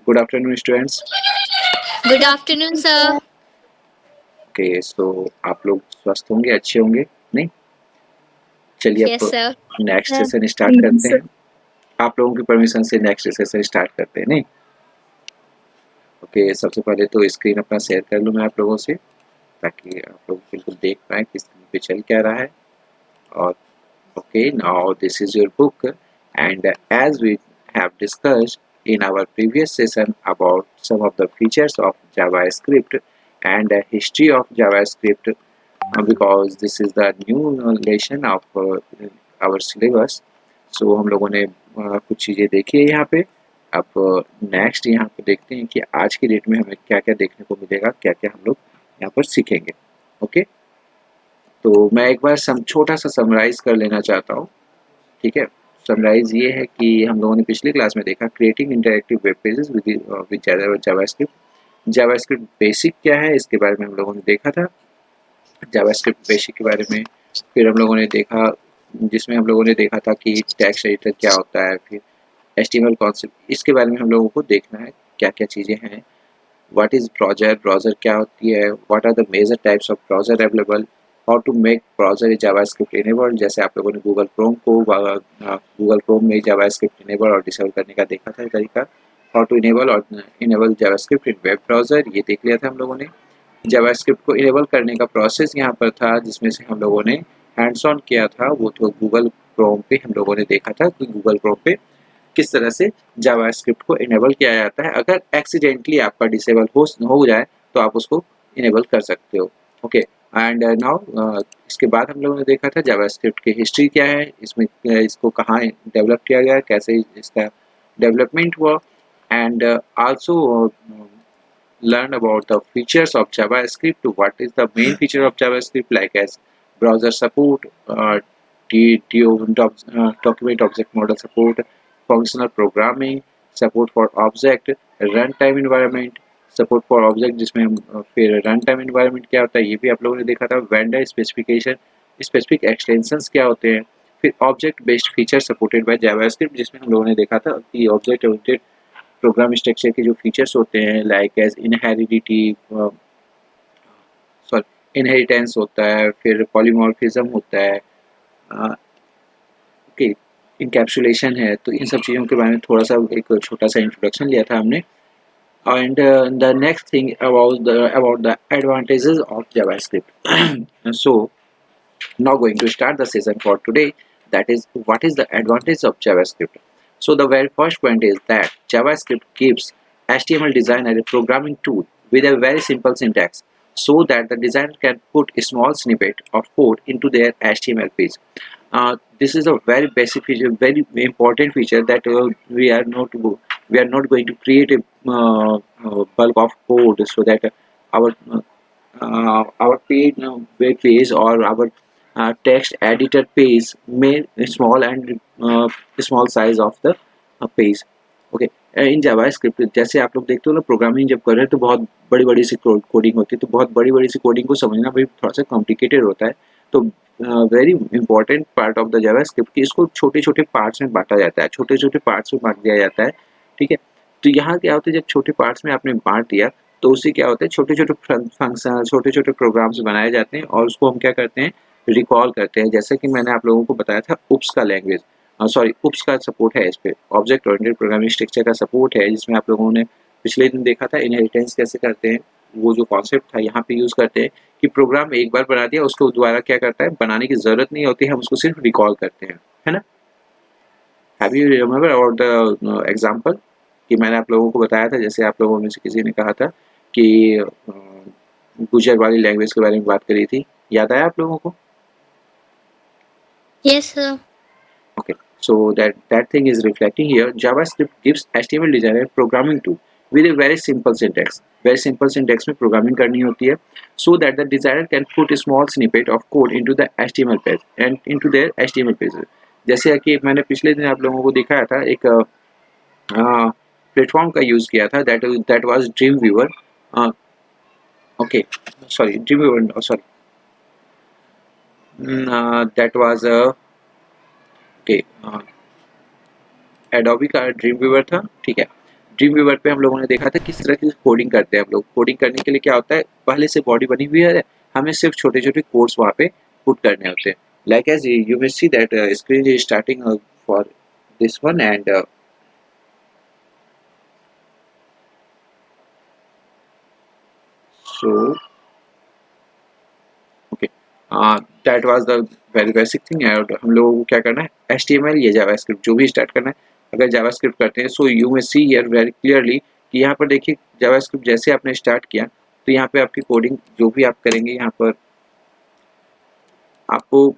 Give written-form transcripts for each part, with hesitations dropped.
Good afternoon, students. Good afternoon, sir. Okay so आप लोग स्वस्थ होंगे, अच्छे होंगे? नहीं? चलिए Yes, अब sir. नेक्स्ट सेशन स्टार्ट करते हैं। आप लोगों की परमिशन से नेक्स्ट सेशन स्टार्ट करते हैं, नहीं? ओके, सबसे पहले तो स्क्रीन अपना शेयर कर लूँ मैं आप लोगों से, ताकि आप लोग बिल्कुल देख पाएँ कि स्क्रीन पे चल क्या रहा है। और okay, now this is your book, and as we have discussed in our previous session about some of the features of JavaScript and history of JavaScript, because this is the new lesson of our syllabus. So हम लोगों ने कुछ चीज़ें देखी है यहाँ पे। अब नेक्स्ट यहाँ पे देखते हैं कि आज की डेट में हमें क्या क्या देखने को मिलेगा, क्या क्या हम लोग यहाँ पर सीखेंगे। ओके, तो मैं एक बार छोटा सा समराइज कर लेना चाहता हूँ। ठीक है, समराइज ये है कि हम लोगों ने पिछली क्लास में देखा creating interactive web pages with JavaScript. JavaScript basic क्या है इसके बारे में हम लोगों ने देखा था, जावास्क्रिप्ट बेसिक के बारे में। फिर हम लोगों ने देखा, जिसमें हम लोगों ने देखा था कि टेक्स्ट एडिटर क्या होता है, फिर एचटीएमएल कॉन्सेप्ट, इसके बारे में हम लोगों को देखना है क्या क्या चीज़ें हैं। व्हाट इज़ ब्राउज़र, ब्राउज़र क्या होती है, what are the major types of browser available, how to make browser in JavaScript enabled. जैसे आप लोगों ने गूगल क्रोम में जावास्क्रिप्ट इनेबल और डिसेबल करने का देखा था तरीका। हाउ टू इनेबल और enable JavaScript in web browser, ये देख लिया था हम लोगों ने। जावास्क्रिप्ट को इनेबल करने का प्रोसेस यहाँ पर था, जिसमें से हम लोगों ने हैंड्स ऑन किया था, वो तो गूगल क्रोम पे हम लोगों ने देखा था कि गूगल क्रोम पे किस तरह से जावास्क्रिप्ट को इनेबल किया जाता है। अगर एक्सीडेंटली आपका डिसेबल हो जाए तो आप उसको इनेबल कर सकते हो। ओके, एंड नाउ इसके बाद हम लोगों ने देखा था जावास्क्रिप्ट की हिस्ट्री क्या है, इसमें इसको कहाँ डेवलप किया गया, कैसे इसका डेवलपमेंट हुआ, and also learn about the features of JavaScript. What is the main feature of JavaScript, like as browser support, document object model support, functional programming, support for object, runtime environment, support for object, जिसमें हम फिर run time environment क्या होता है ये भी आप लोगों ने देखा था, वेंडर स्पेसिफिकेशन, स्पेसिफिक एक्सटेंशंस क्या होते हैं, फिर object based feature supported by JavaScript, जिसमें हम लोगों ने देखा था कि ऑब्जेक्ट ओरिएंटेड प्रोग्राम स्ट्रक्चर के जो फीचर्स होते हैं, लाइक एज इनहेरिटेंस होता है, फिर पॉलीमॉर्फिज्म होता है, ओके, इनकैप्सुलेशन है। तो इन सब चीज़ों के बारे में थोड़ा सा एक छोटा सा इंट्रोडक्शन लिया था हमने। And the next thing about the advantages of JavaScript. So now going to start the session for today. That is, what is the advantage of JavaScript? So the very first point is that JavaScript gives HTML designer a programming tool with a very simple syntax, so that the designer can put a small snippet of code into their HTML page. This is a very basic feature, very important feature, that we are not going to create a bulk of code, so that our page, web page, or our text editor page may small and small size of the page. Okay, in JavaScript जैसे आप लोग देखते हो ना, programming जब कर रहे हैं तो बहुत बड़ी बड़ी सी कोडिंग होती है, तो बहुत बड़ी बड़ी सी कोडिंग को समझना भी थोड़ा सा कॉम्प्लिकेटेड होता है। तो very important part of the JavaScript कि इसको छोटे छोटे पार्ट्स में बांटा जाता है, छोटे छोटे पार्ट्स में बांट दिया जाता है। ठीक है, तो यहाँ क्या होता है, जब छोटे पार्ट्स में आपने बांट दिया तो उससे क्या होता है, छोटे छोटे फंक्शन, छोटे छोटे प्रोग्राम्स बनाए जाते हैं, और उसको हम क्या करते हैं, रिकॉल करते हैं। जैसे कि मैंने आप लोगों को बताया था उप्स का लैंग्वेज, सॉरी उप्स का सपोर्ट है इस पे, ऑब्जेक्ट ओरिएंटेड प्रोग्रामिंग स्ट्रक्चर का सपोर्ट है, जिसमें आप लोगों ने पिछले दिन देखा था इनहेरिटेंस कैसे करते हैं। वो जो कॉन्सेप्ट था यहाँ पे यूज़ करते हैं कि प्रोग्राम एक बार बना दिया, उसको दोबारा क्या करता है, बनाने की ज़रूरत नहीं होती है, हम उसको सिर्फ रिकॉल करते हैं, है ना। Have you remember about the example कि मैंने आप लोगों को बताया था, जैसे आप लोगों में से किसी ने कहा था कि गुजर वाली लैंग्वेज के बारे में बात करी थी, याद आया आप लोगों को? Yes, sir. Okay, so that thing is reflecting here. JavaScript gives HTML designer programming tool with a very simple syntax. Very simple syntax में programming करनी होती है, so that the designer can put a small snippet of code into the HTML page and into their HTML pages. जैसे कि मैंने पिछले दिन आप लोगों को दिखाया था, एक प्लेटफॉर्म का यूज़ किया था, that was Dreamweaver. Okay, sorry, Dreamweaver, sorry, that was okay, Adobe का Dreamweaver था, ठीक है। ड्रीम व्यूवर पे हम लोगों ने देखा था किस तरह की कोडिंग करते हैं हम लोग। कोडिंग करने के लिए क्या होता है, पहले से बॉडी बनी हुई है, हमें सिर्फ छोटे छोटे कोड्स वहाँ पे पुट करने होते हैं। Like as you may see that screen is starting for this one and so okay that was the very basic thing। और हम लोगों को क्या करना है, HTML या जावास्क्रिप्ट जो भी स्टार्ट करना है। अगर जावास्क्रिप्ट करते हैं so you may see here very clearly कि यहाँ पर देखिए जावास्क्रिप्ट जैसे आपने स्टार्ट किया तो यहाँ पे आपकी कोडिंग जो भी आप करेंगे यहाँ पर आपको,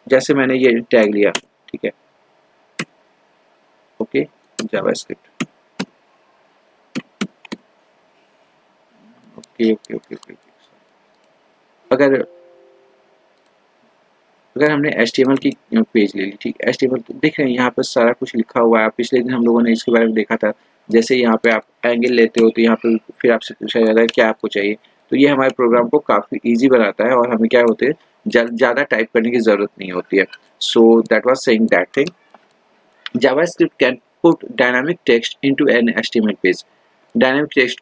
जैसे मैंने ये टैग लिया, ठीक है, okay JavaScript, okay okay okay okay. अगर अगर हमने HTML की पेज ले ली, ठीक, HTML तो देख रहे हैं यहाँ पर सारा कुछ लिखा हुआ है। पिछले दिन हम लोगों ने इसके बारे में देखा था, जैसे यहाँ पे आप एंगल लेते हो तो यहाँ पे फिर आपसे पूछा जाता है क्या आपको चाहिए, तो ये हमारे प्रोग्राम को काफ़ी ईजी बनाता है और हमें क्या होते हैं ज़्यादा टाइप करने की ज़रूरत नहीं होती है। So that was saying that thing, JavaScript can put dynamic text into an HTML page. Dynamic text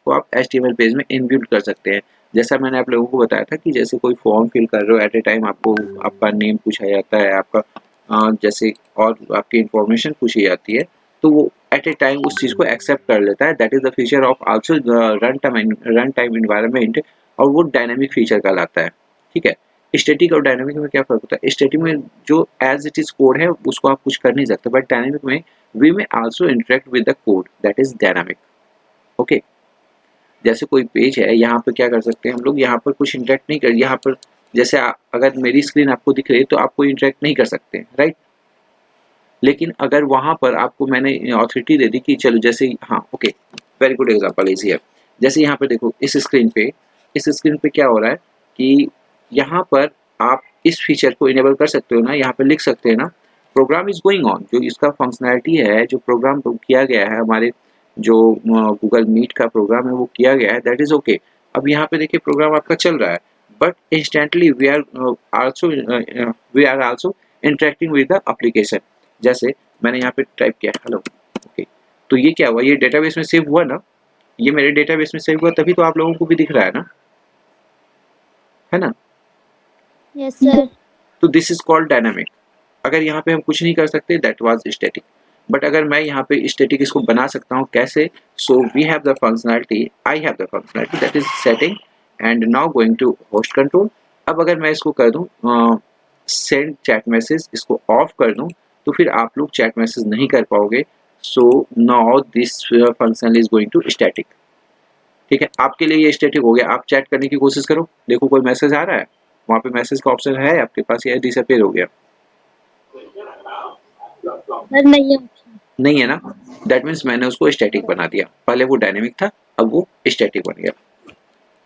को आप HTML पेज में इनबिल्ट कर सकते हैं। जैसा मैंने आप लोगों को बताया था कि जैसे कोई फॉर्म फिल कर रहे हो, एट ए टाइम आपको आपका नेम पूछा जाता है, आपका जैसे और आपकी इंफॉर्मेशन पूछी जाती है, तो वो एट ए टाइम उस चीज़ को एक्सेप्ट कर लेता है। That is the feature of also run time environment, और वो डायनेमिक फीचर कहलाता है। ठीक है, स्टैटिक और डायनेमिक में क्या फ़र्क होता है? स्टैटिक में जो एज इट इज़ कोड है उसको आप कुछ कर नहीं सकते, बट डायनेमिक में वी में also interact with the code, that is dynamic. Okay, जैसे कोई पेज है, यहाँ पर क्या कर सकते हैं हम लोग, यहाँ पर कुछ इंटरेक्ट नहीं कर, यहाँ पर जैसे अगर मेरी स्क्रीन आपको दिख रही है तो आप कोई इंटरेक्ट नहीं कर सकते, राइट। लेकिन अगर वहाँ पर आपको मैंने अथॉरिटी दे दी कि चलो जैसे, हाँ okay, very good example is here. जैसे यहाँ पे देखो इस स्क्रीन पे क्या हो रहा है कि यहाँ पर आप इस फीचर को इनेबल कर सकते हो ना, यहाँ पे लिख सकते हैं ना, प्रोग्राम इज गोइंग ऑन। जो इसका फंक्शनैलिटी है, जो प्रोग्राम किया गया है, हमारे जो गूगल मीट का प्रोग्राम है वो किया गया है, दैट इज ओके। अब यहाँ पे देखिए प्रोग्राम आपका चल रहा है, but instantly we are also interacting with the application. जैसे मैंने यहाँ पे टाइप किया हेलो, ओके, तो ये क्या हुआ, ये डेटाबेस में सेव हुआ ना, ये मेरे डेटाबेस में सेव हुआ, तभी तो आप लोगों को भी दिख रहा है ना, है ना। Yes, sir. तो दिस इज कॉल्ड डायनामिक। अगर यहाँ पे हम कुछ नहीं कर सकते, दैट वाज स्टैटिक। बट अगर मैं यहाँ पे स्टैटिक इसको बना सकता हूँ कैसे, so we have the functionality, I have the functionality that is setting and now going to host control. अब अगर मैं इसको कर दूँ सेंड चैट मैसेज, इसको ऑफ कर दूँ, तो फिर आप लोग चैट मैसेज नहीं कर पाओगे। So now this function is going to static. ठीक है, आपके लिए ये स्टैटिक हो गया। आप चैट करने की कोशिश करो, देखो कोई मैसेज आ रहा है, वहाँ पे मैसेज का ऑप्शन है आपके पास, या डिसअपीयर हो गया? सर नहीं है। नहीं है ना, दैट मीन्स मैंने उसको स्टैटिक बना दिया। पहले वो डायनेमिक था, अब वो स्टैटिक बन गया।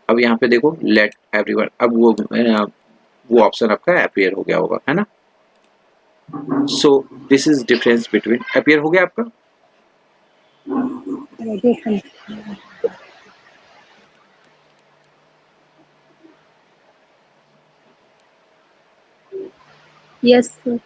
अब यहाँ पे देखो लेट एवरीवन, अब वो ऑप्शन आपका अपीयर हो गया होगा, है ना। सो this is difference between, appear हो गया आपका। Yes sir.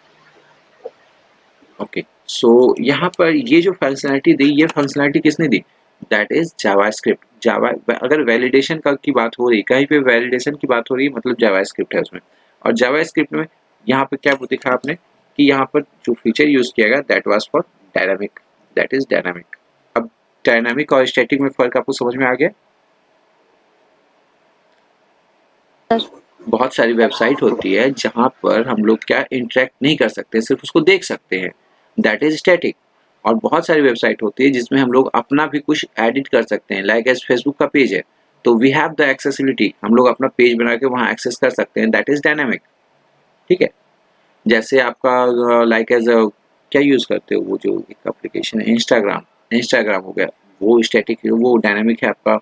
ओके, सो यहाँ पर ये जो फंक्शनैलिटी दी, ये फंक्शनैलिटी किसने दी? That is JavaScript. जावा, अगर वैलिडेशन का की बात हो रही, कहीं पे वैलिडेशन की बात हो रही, मतलब जावास्क्रिप्ट है उसमें। और जावास्क्रिप्ट में यहाँ पे क्या दिखा आपने कि यहाँ पर जो फीचर यूज किया गया that was for dynamic, that is dynamic. अब डायनामिक और स्टैटिक में फर्क आपको समझ में आ गया? बहुत सारी वेबसाइट होती है जहाँ पर हम लोग क्या इंटरेक्ट नहीं कर सकते, सिर्फ उसको देख सकते हैं, दैट इज स्टैटिक। और बहुत सारी वेबसाइट होती है जिसमें हम लोग अपना भी कुछ एडिट कर सकते हैं, लाइक एज फेसबुक का पेज है तो वी हैव द एक्सेसिबिलिटी, हम लोग अपना पेज बना के वहाँ एक्सेस कर सकते हैं, दैट इज डायनामिक। ठीक है, जैसे आपका लाइक एज क्या यूज़ करते हो, वो जो एक एप्लीकेशन है इंस्टाग्राम हो गया, वो स्टैटिक, वो डायनामिक है आपका।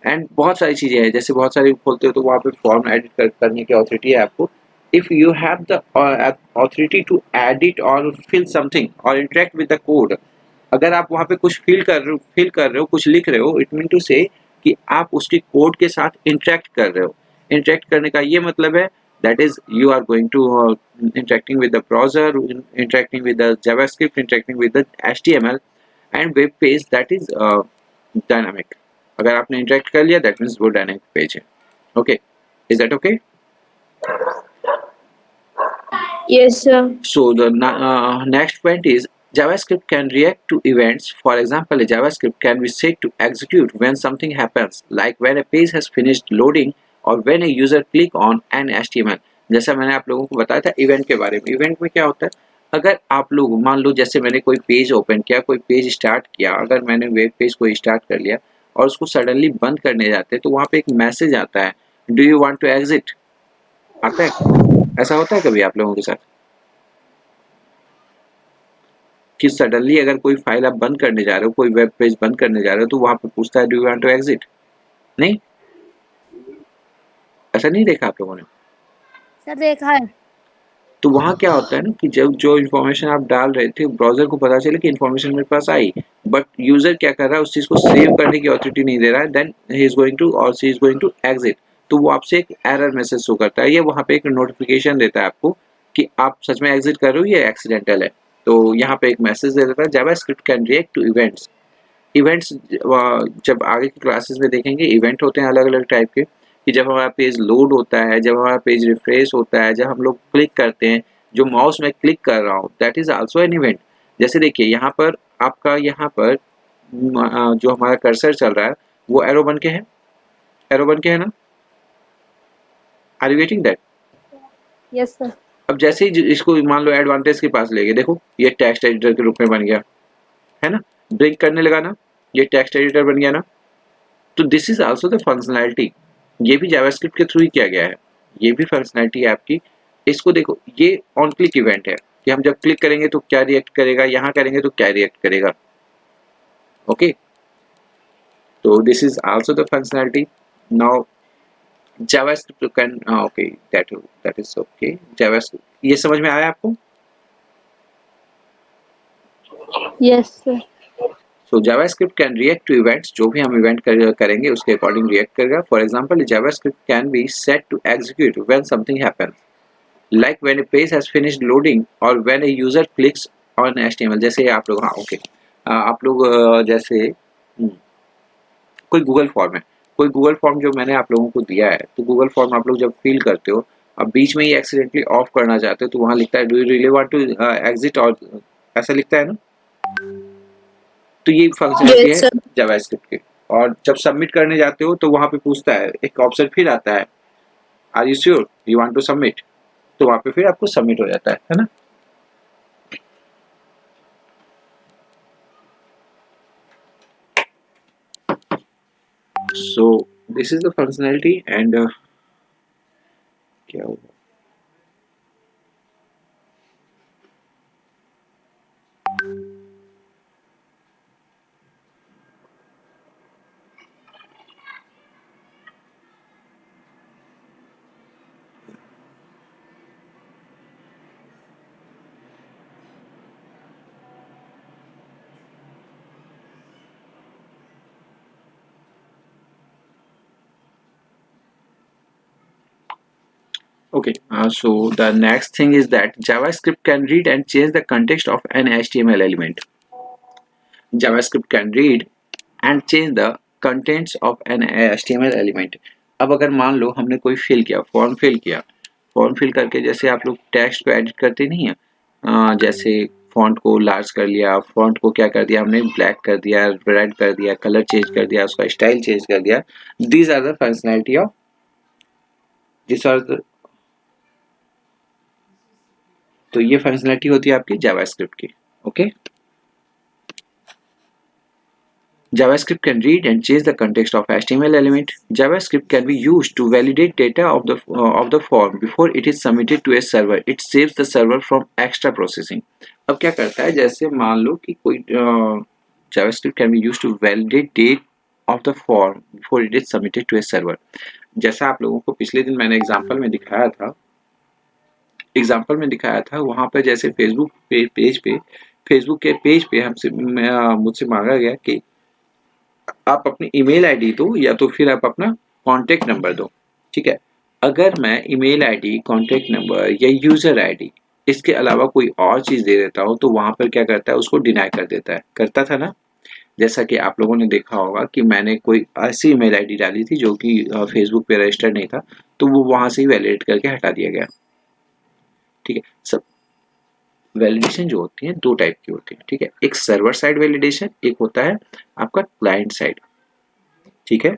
एंड बहुत सारी चीज़ें हैं, जैसे बहुत सारी खोलते हो तो वहाँ पे फॉर्म एडिट करने की ऑथोरिटी है आपको। If you have the authority to edit और फिल समथिंग और इंटरेक्ट विद द कोड, अगर आप वहाँ पे कुछ फिल कर रहे हो, कुछ लिख रहे हो, इट मीन टू से कि आप उसके कोड के साथ इंटरेक्ट कर रहे हो। इंटरेक्ट करने का ये मतलब है that is you are going to interacting with the browser, interacting with the JavaScript, interacting with the HTML, and web page that is dynamic. अगर आपने इंटरेक्ट कर लिया दैट मीन्स वो डायनामिक पेज है। Okay, is that okay? Yes, sir. So the next point is JavaScript can react to events. For example, a JavaScript can be set to execute when something happens, like when a page has finished loading or when a user click on an HTML. जैसा मैंने आप लोगों को बताया था event के बारे में। इवेंट में क्या होता है, अगर आप लोग मान लो जैसे मैंने कोई पेज ओपन किया, कोई पेज स्टार्ट किया, अगर मैंने वेब पेज को स्टार्ट कर लिया और उसको सडनली बंद करने जाते हैं तो वहाँ पे एक मैसेज आता है, do you want to exit? आता है, ऐसा होता है कभी आप लोगों के साथ कि सडनली अगर कोई फाइल आप बंद करने जा रहे हो, कोई वेब पेज बंद करने जा रहे हो तो वहां पे पूछता है do you want to exit? नहीं, ऐसा नहीं देखा आप लोगों ने? सर देखा है। तो वहां क्या होता है ना कि जब जो इन्फॉर्मेशन आप डाल रहे थे ब्राउजर को पता चले कि इन्फॉर्मेशन मेरे पास आई, बट यूजर क्या कर रहा है, उस चीज को सेव करने की ऑथोरिटी नहीं दे रहा है, then he is going to और she is going to exit. तो वो आपसे एक एरर मैसेज शो करता है, ये वहां पे एक नोटिफिकेशन देता है आपको कि आप सच में एग्जिट कर रहे हो, ये एक्सीडेंटल है। तो यहाँ पे एक मैसेज दे देता है। JavaScript can react to events. Events जब आगे की क्लासेस में देखेंगे, इवेंट होते हैं अलग अलग टाइप के, कि जब हमारा पेज लोड होता है, जब हमारा पेज रिफ्रेश होता है, जब हम लोग क्लिक करते हैं, जो माउस में क्लिक कर रहा हूँ that is also an event. जैसे देखिए यहाँ पर आपका यहाँ पर जो हमारा कर्सर चल रहा है वो एरो बन के है, एरो बन के है ना? Are you getting that? Yes sir. अब जैसे ही इसको मान लो एडवांटेज के पास ले गए, देखो ये टेक्स्ट एडिटर के रूप में बन गया है ना, ब्लिंक करने लगा ना, ये टेक्स्ट एडिटर बन गया ना। तो this is also the functionality, ये भी जावास्क्रिप्ट के थ्रू ही किया गया है, ये भी फंक्शनैलिटी है आपकी। इसको देखो, ये ऑन क्लिक इवेंट है कि हम जब क्लिक करेंगे तो क्या रिएक्ट करेगा, यहाँ करेंगे तो क्या रिएक्ट करेगा। ओके, तो this is also the functionality. Now JavaScript can okay that is okay. JavaScript ये समझ में आया आपको? Yes sir. So JavaScript can react to events, जो भी हम इवेंट करेंगे उसके अकॉर्डिंग रिएक्ट करेगा। For example JavaScript can be set to execute when something happens, like when a page has finished loading और when a user clicks on HTML. जैसे आप लोग, हाँ ओके, आप लोग जैसे कोई गूगल फॉर्म है, कोई गूगल फॉर्म जो मैंने आप लोगों को दिया है, तो गूगल फॉर्म आप लोग जब फिल करते हो, अब बीच में ही एक्सीडेंटली ऑफ करना चाहते हो तो वहां लिखता है do you really want to exit, और ऐसा लिखता है ना। तो ये फंक्शनलिटी है जावास्क्रिप्ट की। और जब सबमिट करने जाते हो तो वहां पे पूछता है, एक ऑप्शन फिर आता है, are you sure you want to submit, तो वहां पे फिर आपको सबमिट हो जाता है ना। सो this is the functionality and क्या होगा, okay, so the next thing is that JavaScript can read and change the context of an HTML element. JavaScript can read and change the contents of an HTML element. अब अगर मान लो हमने कोई fill किया, form fill किया, form fill करके जैसे आप लोग टेक्स्ट को एडिट करते नहीं है, जैसे फॉन्ट को लार्ज कर लिया, फॉन्ट को क्या कर दिया हमने, ब्लैक कर दिया, रेड कर दिया, कलर चेंज कर दिया, उसका स्टाइल चेंज कर दिया, these are the functionality of this are the, तो ये फंक्शनैलिटी होती है आपकी जावास्क्रिप्ट की। Okay, JavaScript can read and change the context of HTML element. JavaScript can be used to validate data of the form before it is submitted to a server. It saves the server from extra processing. अब क्या करता है, जैसे मान लो कि कोई JavaScript can be used to validate date of the form before it is submitted to a server. जैसा आप लोगों को पिछले दिन मैंने एग्जांपल में दिखाया था, वहां पर जैसे फेसबुक के पेज पे हमसे मुझसे मांगा गया कि आप अपनी ईमेल आईडी दो या तो फिर आप अपना कॉन्टेक्ट नंबर दो। ठीक है, अगर मैं ईमेल आईडी, कॉन्टेक्ट नंबर या यूजर आईडी इसके अलावा कोई और चीज़ दे देता हूँ तो वहाँ पर क्या करता है, उसको डिनाई कर देता है। करता था ना, जैसा कि आप लोगों ने देखा होगा कि मैंने कोई ऐसी ईमेल आईडी डाली थी जो कि फेसबुक पे रजिस्टर्ड नहीं था, तो वो वहाँ से ही वैलिडेट करके हटा दिया गया। ठीक है, सब वैलिडेशन जो होती है दो टाइप की होती है। ठीक है, एक सर्वर साइड वैलिडेशन, एक होता है आपका क्लाइंट साइड। ठीक है,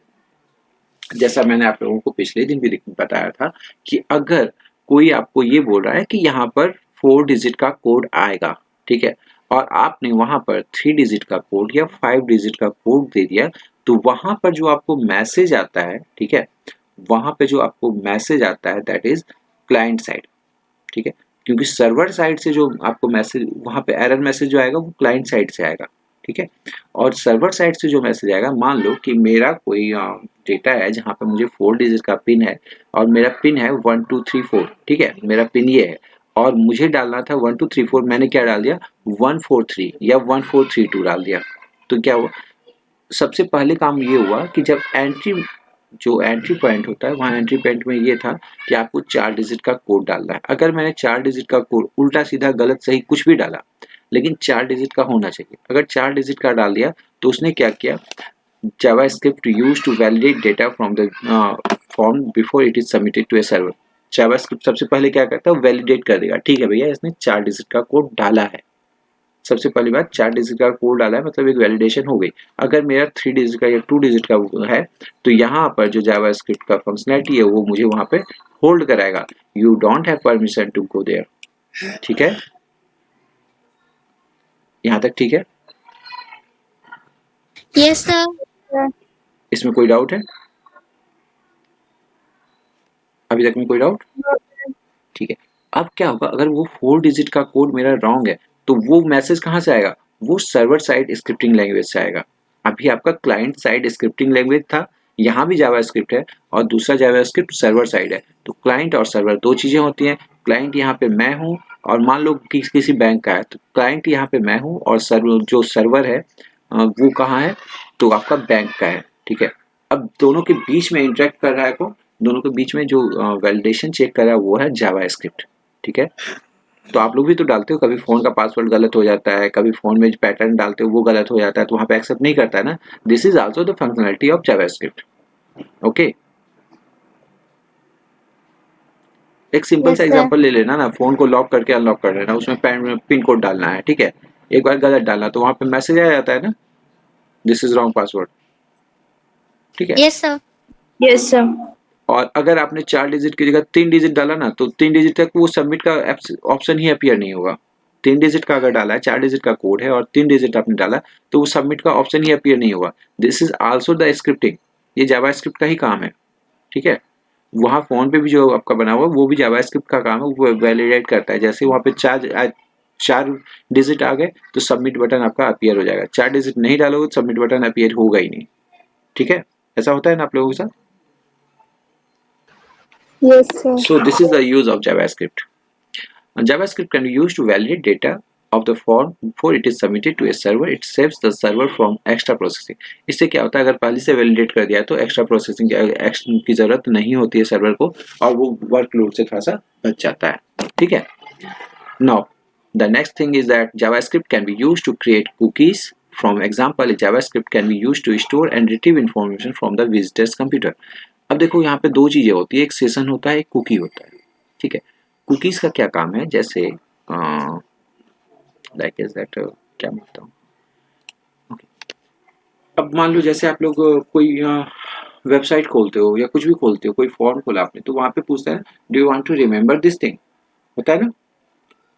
जैसा मैंने आप लोगों को पिछले दिन भी बताया था कि अगर कोई आपको ये बोल रहा है कि यहाँ पर 4 डिजिट का कोड आएगा, ठीक है, और आपने वहां पर 3 डिजिट का कोड या 5 डिजिट का कोड दे दिया, तो वहां पर जो आपको मैसेज आता है, ठीक है, वहां पे जो आपको मैसेज आता है दैट इज क्लाइंट साइड। ठीक है, क्योंकि सर्वर साइड से जो आपको मैसेज, वहां पे एरर मैसेज जो आएगा वो क्लाइंट साइड से आएगा। ठीक है, और सर्वर साइड से जो मैसेज आएगा, मान लो कि मेरा कोई डेटा है जहाँ पे मुझे 4 डिजिट का पिन है और मेरा पिन है 1 2 3 4। ठीक है, मेरा पिन ये है और मुझे डालना था 1 2 3 4, मैंने क्या डाल दिया 1 4 3 या 1 4 3 2 डाल दिया। तो क्या हुआ, सबसे पहले काम ये हुआ कि जब जो एंट्री पॉइंट होता है, वहाँ एंट्री पॉइंट में ये था कि आपको 4 डिजिट का कोड डालना है। अगर मैंने 4 डिजिट का कोड उल्टा सीधा गलत सही कुछ भी डाला, लेकिन 4 डिजिट का होना चाहिए, अगर 4 डिजिट का डाल दिया तो उसने क्या किया, JavaScript used to validate data from the form before it is submitted to a server. JavaScript सबसे पहले क्या करता है, वैलिडेट कर देगा, ठीक है भैया इसने 4 डिजिट का कोड डाला है। सबसे पहली बात 4 डिजिट का कोड डाला है, मतलब एक वैलिडेशन हो गई। अगर मेरा 3 डिजिट का या 2 डिजिट का है तो यहाँ पर जो जावास्क्रिप्ट का फंक्शनैलिटी है वो मुझे वहां पे होल्ड कराएगा, you don't have permission to go there. ठीक है, यहाँ तक ठीक है? Yes sir. इसमें कोई डाउट है? अभी तक में कोई डाउट? ठीक है, अब क्या होगा, अगर वो 4 डिजिट का कोड मेरा रॉन्ग है तो वो मैसेज कहाँ से आएगा, वो सर्वर साइड स्क्रिप्टिंग लैंग्वेज से आएगा। अभी आपका क्लाइंट साइड स्क्रिप्टिंग लैंग्वेज था, यहाँ भी जावास्क्रिप्ट है और दूसरा जावास्क्रिप्ट सर्वर साइड है। तो क्लाइंट और सर्वर दो चीजें होती हैं। क्लाइंट यहाँ पे मैं हूँ और मान लो कि किसी बैंक का है, तो क्लाइंट यहाँ पे मैं हूँ और सर्वर जो सर्वर है वो कहाँ है, तो आपका बैंक का है। ठीक है, अब दोनों के बीच में इंटरेक्ट कर रहा है कौन, दोनों के बीच में जो वैलिडेशन चेक कर रहा है वो है जावास्क्रिप्ट। ठीक है, तो आप लोग भी तो डालते हो, कभी फोन का पासवर्ड गलत हो जाता है, कभी फोन में पैटर्न डालते हो वो गलत हो जाता है, तो वहां पे एक्सेप्ट नहीं करता है ना। This is also the functionality of JavaScript. Okay, एक सिंपल सा एग्जांपल ले लेना ना, फोन को लॉक करके अनलॉक कर लेना, उसमें पिन कोड डालना है। ठीक है, एक बार गलत डालना तो वहां पे मैसेज आ जाता है ना, दिस इज रॉन्ग पासवर्ड। ठीक है, यस सर। Yes sir. और अगर आपने 4 डिजिट की जगह 3 डिजिट डाला ना, तो 3 डिजिट तक वो सबमिट का ऑप्शन ही अपीयर नहीं होगा। 3 डिजिट का अगर डाला है, 4 डिजिट का कोड है और 3 डिजिट आपने डाला, तो वो सबमिट का ऑप्शन ही अपीयर नहीं होगा। This is also the scripting, ये जावास्क्रिप्ट का ही काम है। ठीक है, वहाँ फोन पे भी जो आपका बना हुआ वो भी जावास्क्रिप्ट का काम है, वो वैलिडेट करता है। जैसे वहाँ पे 4 डिजिट आ गए तो सबमिट बटन आपका अपीयर हो जाएगा, 4 डिजिट नहीं डालोगे तो सबमिट बटन अपीयर होगा ही नहीं। ठीक है, ऐसा होता है ना आप लोगों के साथ? Yes sir. So this is the use of JavaScript. JavaScript can be used to validate data of the form before it is submitted to a server. It saves the server from extra processing. इससे क्या होता है, अगर पहले से validate कर दिया तो एक्स्ट्रा प्रोसेसिंग की जरूरत नहीं होती है सर्वर को, और वो वर्कलोड से थोड़ा सा बच जाता है। ठीक है, now the next thing is that JavaScript can be used to create cookies. From example, JavaScript can be used to store and retrieve information from the visitor's computer. अब देखो यहाँ पे दो चीजें होती है, एक सेशन होता है, एक कुकी होता है। ठीक है, कुकीज का क्या काम है, जैसे लाइक इज दैट क्या बोलता हूँ, अब मान लो जैसे आप लोग कोई वेबसाइट खोलते हो या कुछ भी खोलते हो, कोई फॉर्म खोला आपने, तो वहां पे पूछता है do you want to remember this thing, होता है ना,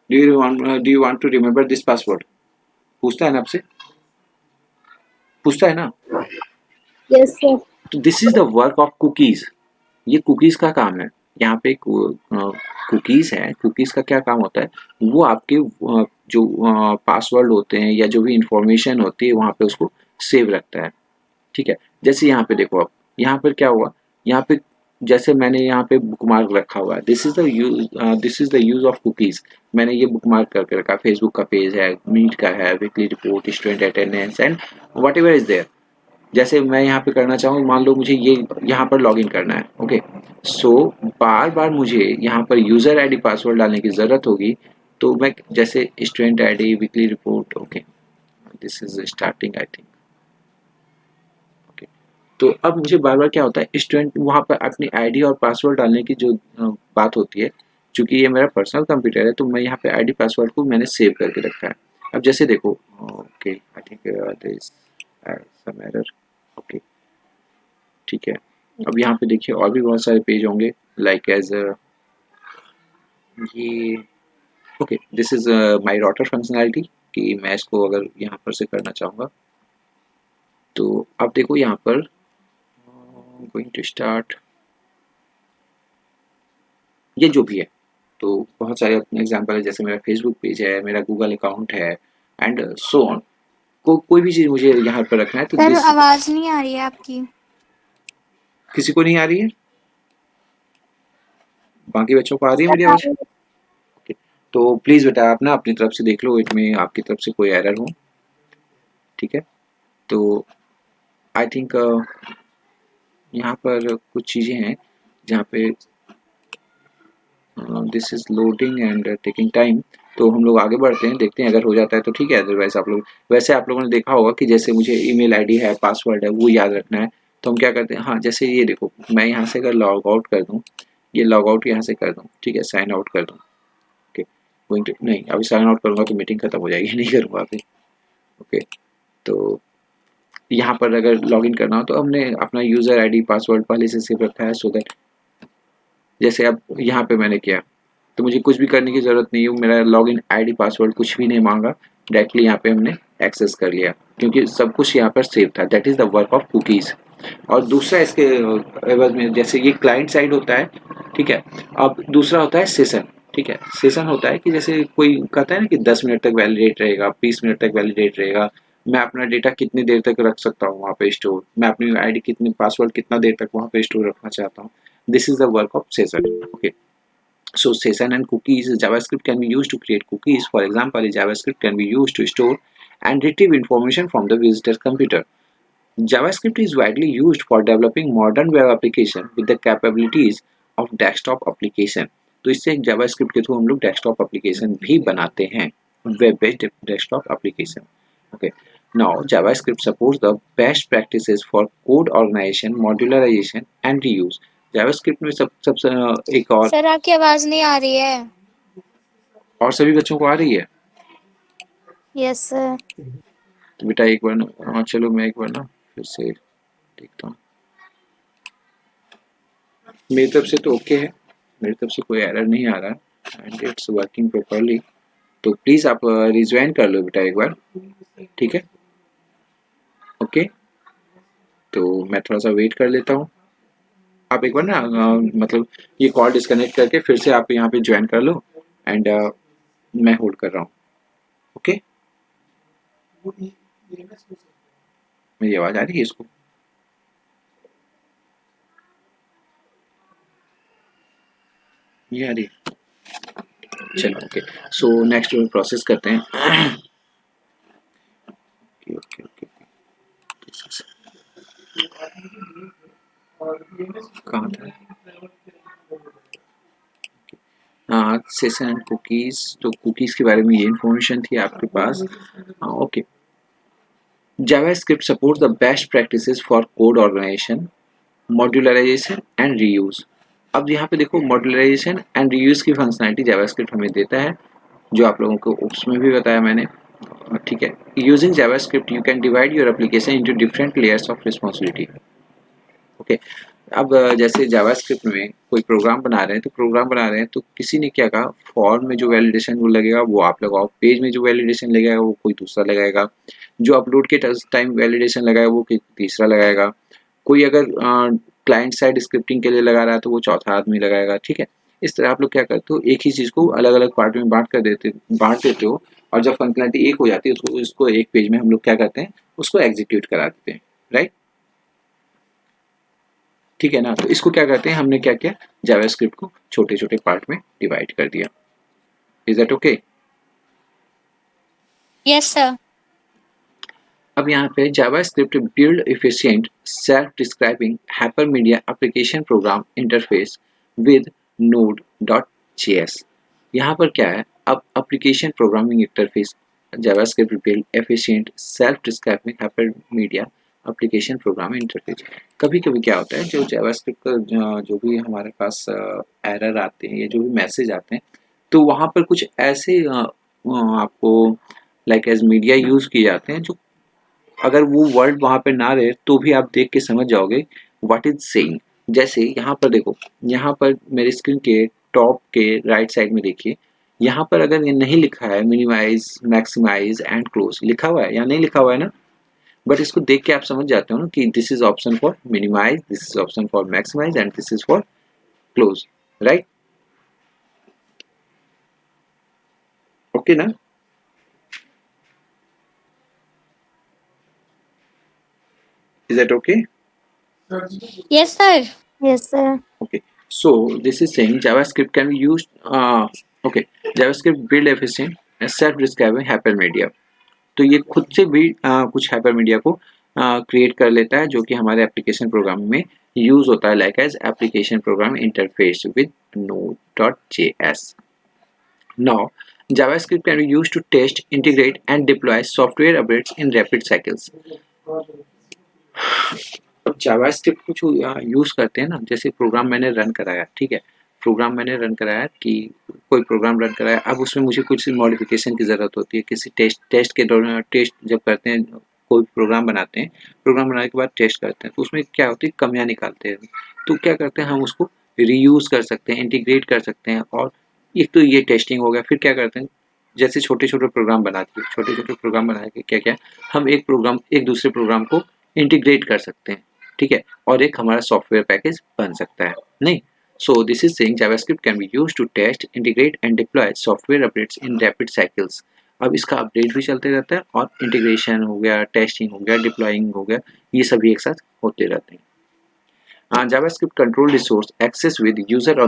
do you want to remember this password, पूछता है ना आपसे, पूछता है ना। Yes sir. तो this is the work of cookies, ये कुकीज का काम है। यहाँ पे कुकीज है, कुकीज का क्या काम होता है, वो आपके जो पासवर्ड होते हैं या जो भी इंफॉर्मेशन होती है वहाँ पे उसको सेव रखता है। ठीक है, जैसे यहाँ पे देखो, अब यहाँ पर क्या हुआ, यहाँ पे जैसे मैंने यहाँ पे बुकमार्क रखा हुआ है, this is the use of cookies. मैंने ये बुकमार्क करके रखा, फेसबुक का पेज है, मीट का है, weekly report, student attendance and whatever is there. जैसे मैं यहाँ पे करना चाहूँ, मान लो मुझे ये यहाँ पर लॉगिन करना है। ओके, सो बार बार मुझे यहाँ पर यूजर आईडी पासवर्ड डालने की जरूरत होगी, तो मैं जैसे student ID, weekly report, okay, this is starting I think, okay. तो अब मुझे बार बार क्या होता है, स्टूडेंट वहाँ पर अपनी आईडी और पासवर्ड डालने की जो बात होती है, चूंकि ये मेरा पर्सनल कंप्यूटर है तो मैं यहाँ पे आईडी पासवर्ड को मैंने सेव करके रखा है। अब जैसे देखो, okay I think there is some error, okay ठीक है। अब यहाँ पे देखिए और भी बहुत सारे पेज होंगे, लाइक एज ये, okay this is my router functionality, कि मैं इसको अगर यहाँ पर से करना चाहूँगा तो अब देखो यहाँ पर गोइंग टू स्टार्ट, ये जो भी है, तो बहुत सारे अपने एग्जांपल है, जैसे मेरा फेसबुक पेज है, मेरा गूगल अकाउंट है एंड सो ऑन। कोई भी चीज़ मुझे यहाँ पर रखना है तो सर दिस, आवाज नहीं आ रही है आपकी। किसी को नहीं आ रही है, बाकी बच्चों को आ रही है मेरी सर आवाज़? ओके, तो प्लीज़ बेटा आप ना अपनी तरफ से देख लो इसमें आपकी तरफ से कोई एरर हो, ठीक है। तो आई थिंक यहाँ पर कुछ चीज़ें हैं जहाँ पे this is loading and taking time, तो हम लोग आगे बढ़ते हैं, देखते हैं अगर हो जाता है तो ठीक है, अदरवाइज आप लोग, वैसे आप लोगों ने देखा होगा कि जैसे मुझे ईमेल आईडी है, पासवर्ड है, वो याद रखना है, तो हम क्या करते हैं, हाँ जैसे ये देखो मैं यहाँ से अगर लॉग आउट कर दूँ, ये लॉग आउट यहाँ से कर दूँ, ठीक है, साइन आउट कर दूँ, ओके गोइंग टू, नहीं अभी साइन आउट करूँगा तो मीटिंग खत्म हो जाएगी, नहीं करूँगा अभी, ओके। तो यहाँ पर अगर लॉगिन करना हो तो हमने अपना यूज़र आईडी पासवर्ड पहले से सेव रखा है, सो दैट जैसे अब यहाँ पे मैंने किया तो मुझे कुछ भी करने की ज़रूरत नहीं है, मेरा लॉगिन आईडी पासवर्ड कुछ भी नहीं मांगा, डायरेक्टली यहाँ पे हमने एक्सेस कर लिया क्योंकि सब कुछ यहाँ पर सेव था, that is the work of cookies. और दूसरा इसके एवज में, जैसे ये क्लाइंट साइड होता है, ठीक है, अब दूसरा होता है सेशन, ठीक है। सेशन होता है कि जैसे कोई कहता है ना कि 10 मिनट तक वैलिडेट रहेगा, 20 मिनट तक वैलिडेट रहेगा, मैं अपना डेटा कितनी देर तक रख सकता हूँ वहाँ पे स्टोर, मैं अपनी आईडी कितनी, पासवर्ड कितना देर तक वहाँ पे स्टोर रखना चाहता हूँ, this is the work of session, okay. So session and cookies, JavaScript can be used to create cookies. For example, JavaScript can be used to store and retrieve information from the visitor's computer. JavaScript is widely used for developing modern web application with the capabilities of desktop application. तो इससे JavaScript के through हम लोग desktop application भी बनाते हैं, web based desktop application. Okay. Now JavaScript supports the best practices for code organization, modularization and reuse. JavaScript में सबसे एक और, सर आपकी आवाज नहीं आ रही है। और सभी बच्चों को आ रही है? Yes sir. तो बेटा एक बार ना, हाँ चलो मैं एक बार ना फिर से देखता हूँ, मेरी तरफ से तो ओके है, मेरी तरफ से कोई एरर नहीं आ रहा है एंड इट्स वर्किंग प्रॉपर्ली। तो प्लीज़ आप रिज्वाइन कर लो बेटा एक बार, ठीक है, ओके। तो मैं थोड़ा सा वेट कर लेता हूँ, आप एक बार ना मतलब ये कॉल डिस्कनेक्ट करके फिर से आप यहाँ पे ज्वाइन कर लो एंड मैं होल्ड कर रहा हूँ, ओके। मेरी आवाज़ आ रही है इसको? ये आ रही है, चलो ओके। सो नेक्स्ट प्रोसेस करते हैं, ओके ओके ओके, कहाँ था, हाँ सेशन एंड कुकीज़, तो कुकीज़ के बारे में ये इन्फॉर्मेशन थी आपके पास, हाँ okay. JavaScript supports the best practices for code organization, modularization and reuse. अब यहाँ पे देखो मॉड्यूलराइजेशन एंड रीयूज की फंक्शनलिटी जावास्क्रिप्ट हमें देता है, जो आप लोगों को उसमें भी बताया मैंने, ठीक है। Using JavaScript you can divide your application into different layers of responsibility, okay. अब जैसे जावास्क्रिप्ट में कोई प्रोग्राम बना रहे हैं, तो प्रोग्राम बना रहे हैं तो किसी ने क्या कहा, फॉर्म में जो वैलिडेशन वो लगेगा वो आप लगाओ, पेज में जो वैलिडेशन लगेगा वो कोई दूसरा लगाएगा, जो अपलोड के टाइम वैलिडेशन लगाएगा वो कोई तीसरा लगाएगा, कोई अगर क्लाइंट साइड स्क्रिप्टिंग के लिए लगा रहा है तो वो चौथा आदमी लगाएगा, ठीक है। इस तरह आप लोग क्या करते हो, एक ही चीज़ को अलग अलग पार्ट में बांट देते हो, और जब फंक्शनलिटी एक हो जाती है उसको एक पेज में हम लोग क्या करते हैं, उसको एग्जीक्यूट करा देते हैं, राइट, ठीक है ना। तो इसको क्या करते हैं, हमने क्या किया, जावास्क्रिप्ट को छोटे छोटे पार्ट में डिवाइड कर दिया, is that okay? Yes sir. अब यहाँ पे JavaScript build efficient self describing hypermedia application program interface with node.js। यहाँ पर क्या है, अब application programming interface JavaScript build efficient self describing hypermedia application programming interface. कभी कभी क्या होता है, जो जावास्क्रिप्ट का जो भी हमारे पास एरर आते हैं या जो भी मैसेज आते हैं, तो वहाँ पर कुछ ऐसे आपको लाइक एज मीडिया यूज़ किए जाते हैं, जो अगर वो वर्ड वहाँ पे ना रहे तो भी आप देख के समझ जाओगे व्हाट इज सेइंग। जैसे यहाँ पर देखो, यहाँ पर मेरे स्क्रीन के टॉप के राइट साइड में देखिए, यहाँ पर अगर ये नहीं लिखा है मिनिमाइज मैक्सिमाइज एंड क्लोज, लिखा हुआ है या नहीं लिखा हुआ है ना, बट इसको देख के आप समझ जाते हो ना कि this is option for minimise, this is option for maximise and this is for close, right? Okay ना? Is that okay? Yes, sir. Yes, sir. Okay, so this is saying JavaScript can be used. Okay, JavaScript build efficient and self-describing hypermedia. तो ये खुद से भी कुछ hypermedia को create कर लेता है, जो कि हमारे एप्लीकेशन प्रोग्राम में यूज होता है, like as application program interface with Node.js. Now, JavaScript can be used to test, integrate, and deploy software updates in rapid cycles. अब जावास्क्रिप्ट को जो यूज़ करते हैं ना, जैसे प्रोग्राम मैंने रन कराया, ठीक है, प्रोग्राम मैंने रन कराया कि कोई प्रोग्राम रन कराया, अब उसमें मुझे कुछ मॉडिफिकेशन की ज़रूरत होती है, किसी टेस्ट के दौरान, टेस्ट जब करते हैं, कोई प्रोग्राम बनाते हैं, प्रोग्राम बनाने के बाद टेस्ट करते हैं, तो उसमें क्या होती है, कमियाँ निकालते हैं, तो क्या करते हैं, हम उसको रीयूज़ कर सकते हैं, इंटीग्रेट कर सकते हैं, और एक तो ये टेस्टिंग हो गया। फिर क्या करते हैं, जैसे छोटे छोटे प्रोग्राम बना दिए, छोटे छोटे प्रोग्राम बना के क्या क्या हम एक प्रोग्राम एक दूसरे प्रोग्राम को इंटीग्रेट कर सकते हैं, ठीक है, और एक हमारा सॉफ्टवेयर पैकेज बन सकता है, नहीं? So this is saying JavaScript can be used to test, integrate and deploy software updates in rapid cycles. अब इसका अपडेट भी चलते रहता है, और इंटीग्रेशन हो गया, टेस्टिंग हो गया, डिप्लॉइंग हो गया, ये सभी एक साथ होते रहते हैं। JavaScript control resource access with user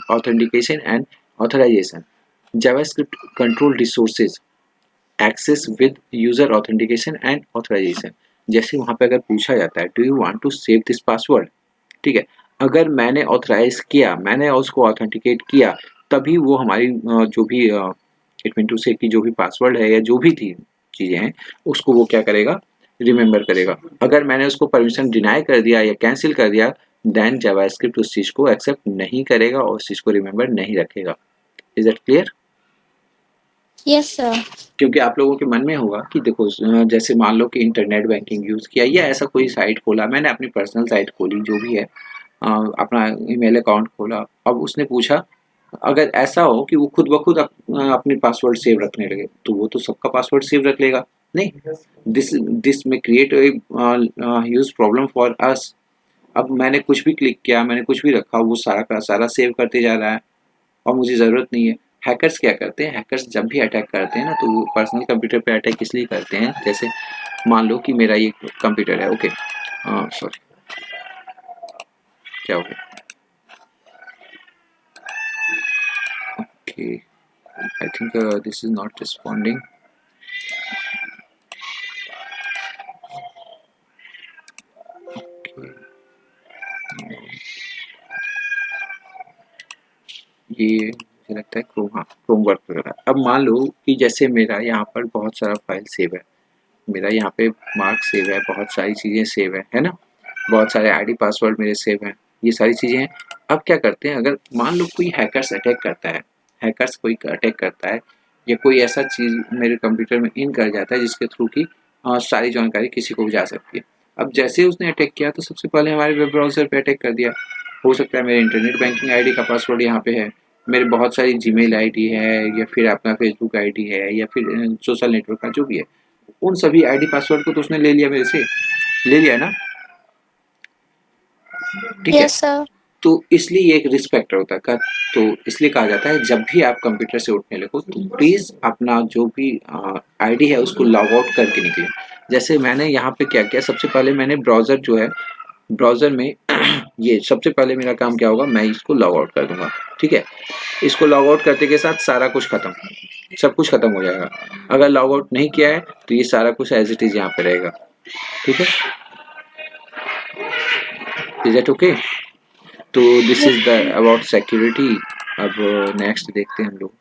authentication and authorisation. JavaScript control resources access with user authentication and authorisation. जैसे वहाँ पे अगर पूछा जाता है, do you want to save this password, ठीक है, अगर मैंने ऑथराइज किया, मैंने उसको ऑथेंटिकेट किया, तभी वो हमारी जो भी इट मीन टू से कि जो भी पासवर्ड है या जो भी थी चीज़ें हैं, उसको वो क्या करेगा, रिमेंबर करेगा। अगर मैंने उसको परमिशन डिनाई कर दिया या कैंसिल कर दिया, देन जावास्क्रिप्ट उस चीज़ को एक्सेप्ट नहीं करेगा और उस चीज़ को रिमेंबर नहीं रखेगा। Is that clear? Yes, sir. क्योंकि आप लोगों के मन में होगा कि देखो, जैसे मान लो कि इंटरनेट बैंकिंग यूज़ किया या ऐसा कोई साइट खोला, मैंने अपनी पर्सनल साइट खोली जो भी है, अपना ईमेल अकाउंट खोला, अब उसने पूछा, अगर ऐसा हो कि वो खुद ब खुद अपनी पासवर्ड सेव रखने लगे, तो वो तो सबका पासवर्ड सेव रख लेगा, नहीं? दिस में create huge problem for us. अब मैंने कुछ भी क्लिक किया, मैंने कुछ भी रखा, वो सारा का सारा सेव करते जा रहा है और मुझे ज़रूरत नहीं है। हैकर्स क्या करते हैं, हैकर्स जब भी अटैक करते हैं ना, तो वो पर्सनल कंप्यूटर पे अटैक इसलिए करते हैं, जैसे मान लो कि मेरा ये कंप्यूटर है, ओके, सॉरी, क्या हो गया, okay, I think this is not responding. ये मुझे लगता है क्रोम, हाँ क्रोम वर्क कर रहा है। अब मान लो कि जैसे मेरा यहाँ पर बहुत सारा फाइल सेव है, मेरा यहाँ पे मार्क सेव है, बहुत सारी चीज़ें सेव है ना, बहुत सारे आईडी पासवर्ड मेरे सेव हैं, ये सारी चीज़ें हैं। अब क्या करते हैं, अगर मान लो कोई हैकर्स अटैक करता है, हैकर्स कोई अटैक करता है या कोई ऐसा चीज़ मेरे कंप्यूटर में इन कर जाता है जिसके थ्रू की सारी जानकारी किसी को भी जा सकती है। अब जैसे उसने अटैक किया, तो सबसे पहले हमारे वेब ब्राउज़र पे अटैक कर दिया। हो सकता है मेरे इंटरनेट बैंकिंग आईडी का पासवर्ड यहाँ पे है, मेरे बहुत सारी जीमेल आईडी है, या फिर अपना फेसबुक आईडी है, या फिर सोशल नेटवर्क का जो भी है, उन सभी आईडी पासवर्ड को तो उसने ले लिया, मेरे से ले लिया ना, ठीक है? Yes, sir. तो इसलिए ये एक रिस्क फैक्टर होता है। तो इसलिए कहा जाता है, जब भी आप कंप्यूटर से उठने लगो, तो प्लीज़ अपना जो भी आईडी है उसको लॉग आउट करके निकलें। जैसे मैंने यहाँ पे क्या किया, सबसे पहले मैंने ब्राउज़र जो है, ब्राउज़र में ये सबसे पहले मेरा काम क्या होगा, मैं इसको लॉग आउट कर दूँगा, ठीक है? इसको लॉग आउट करते के साथ सारा कुछ खत्म, सब कुछ खत्म हो जाएगा। अगर लॉग आउट नहीं किया है, तो ये सारा कुछ एज़ इट इज़ यहाँ पे रहेगा, ठीक है? Is that okay? तो this is the about security. अब नेक्स्ट देखते हैं हम लोग।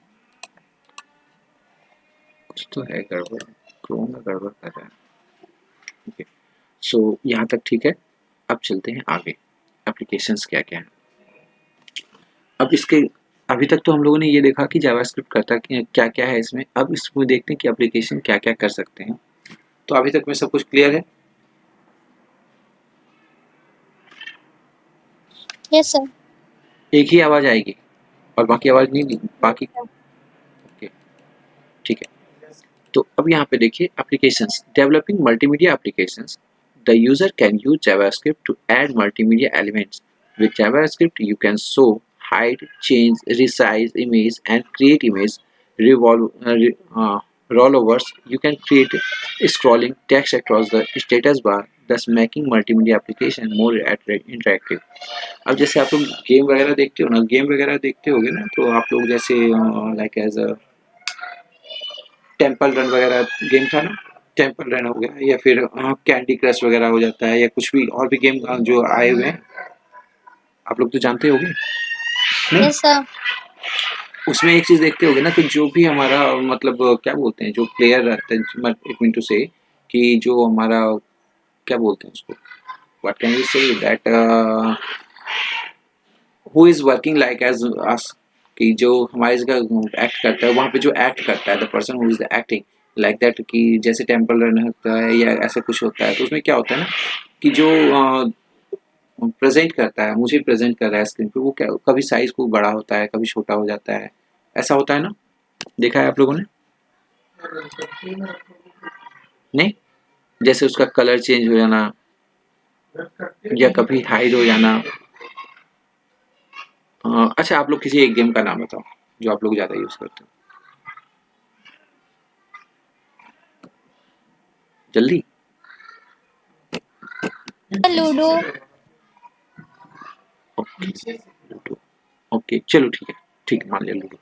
कुछ तो है गड़बड़, क्रोम में गड़बड़ कर रहा है। ओके, सो यहाँ तक ठीक है। अब चलते हैं आगे, एप्लीकेशंस क्या क्या है। अब इसके अभी तक तो हम लोगों ने ये देखा कि जावास्क्रिप्ट करता क्या क्या है इसमें। अब इसमें देखते हैं कि एप्लीकेशन क्या क्या कर सकते हैं। तो अभी तक में सब कुछ क्लियर है? Yes sir. एक ही आवाज आएगी और बाकी आवाज नहीं, बाकी ओके ठीक है। तो अब यहाँ पे देखिए applications, developing multimedia applications. The user can use JavaScript to add multimedia elements. With JavaScript you can show, hide, change, resize image and create image rollovers. You can create scrolling text across the status bar, thus making multimedia application more interactive. अब जैसे आप लोग game वगैरह देखते हो ना, game वगैरह देखते होगे ना, तो आप लोग जैसे like as a temple run वगैरह गेम था ना, टेम्पल रन हो गया, या फिर कैंडी क्रश वगैरह हो जाता है, या कुछ भी और भी गेम जो आए हुए हैं आप लोग तो जानते होंगे नहीं? Yes sir. उसमें एक चीज देखते होगे ना कि जो भी हमारा मतलब क्या बोलते हैं, जो प्लेयर रहते हैं, इट मीन टू से कि जो हमारा क्या बोलते हैं उसको, what can we say that who is working like as us, कि जो हमारी जगह एक्ट करता है, वहाँ पे जो एक्ट करता है, the person who is acting like that, कि जैसे टेम्पल रन होता है या ऐसा कुछ होता है, तो उसमें क्या होता है ना कि जो प्रेजेंट करता है, मुझे प्रेजेंट कर रहा है स्क्रीन पे, वो क्या कभी साइज को बड़ा होता है, कभी छोटा हो जाता है, ऐसा होता है ना, देखा है आप लोगों ने? नहीं, जैसे उसका कलर चेंज हो जाना या कभी हाइड हो जाना। अच्छा, आप लोग किसी एक गेम का नाम बताओ जो आप लोग ज्यादा यूज करते हो, जल्दी। लूडो। ओके लूडो, ओके चलो ठीक है, ठीक है मान लिया लूडो।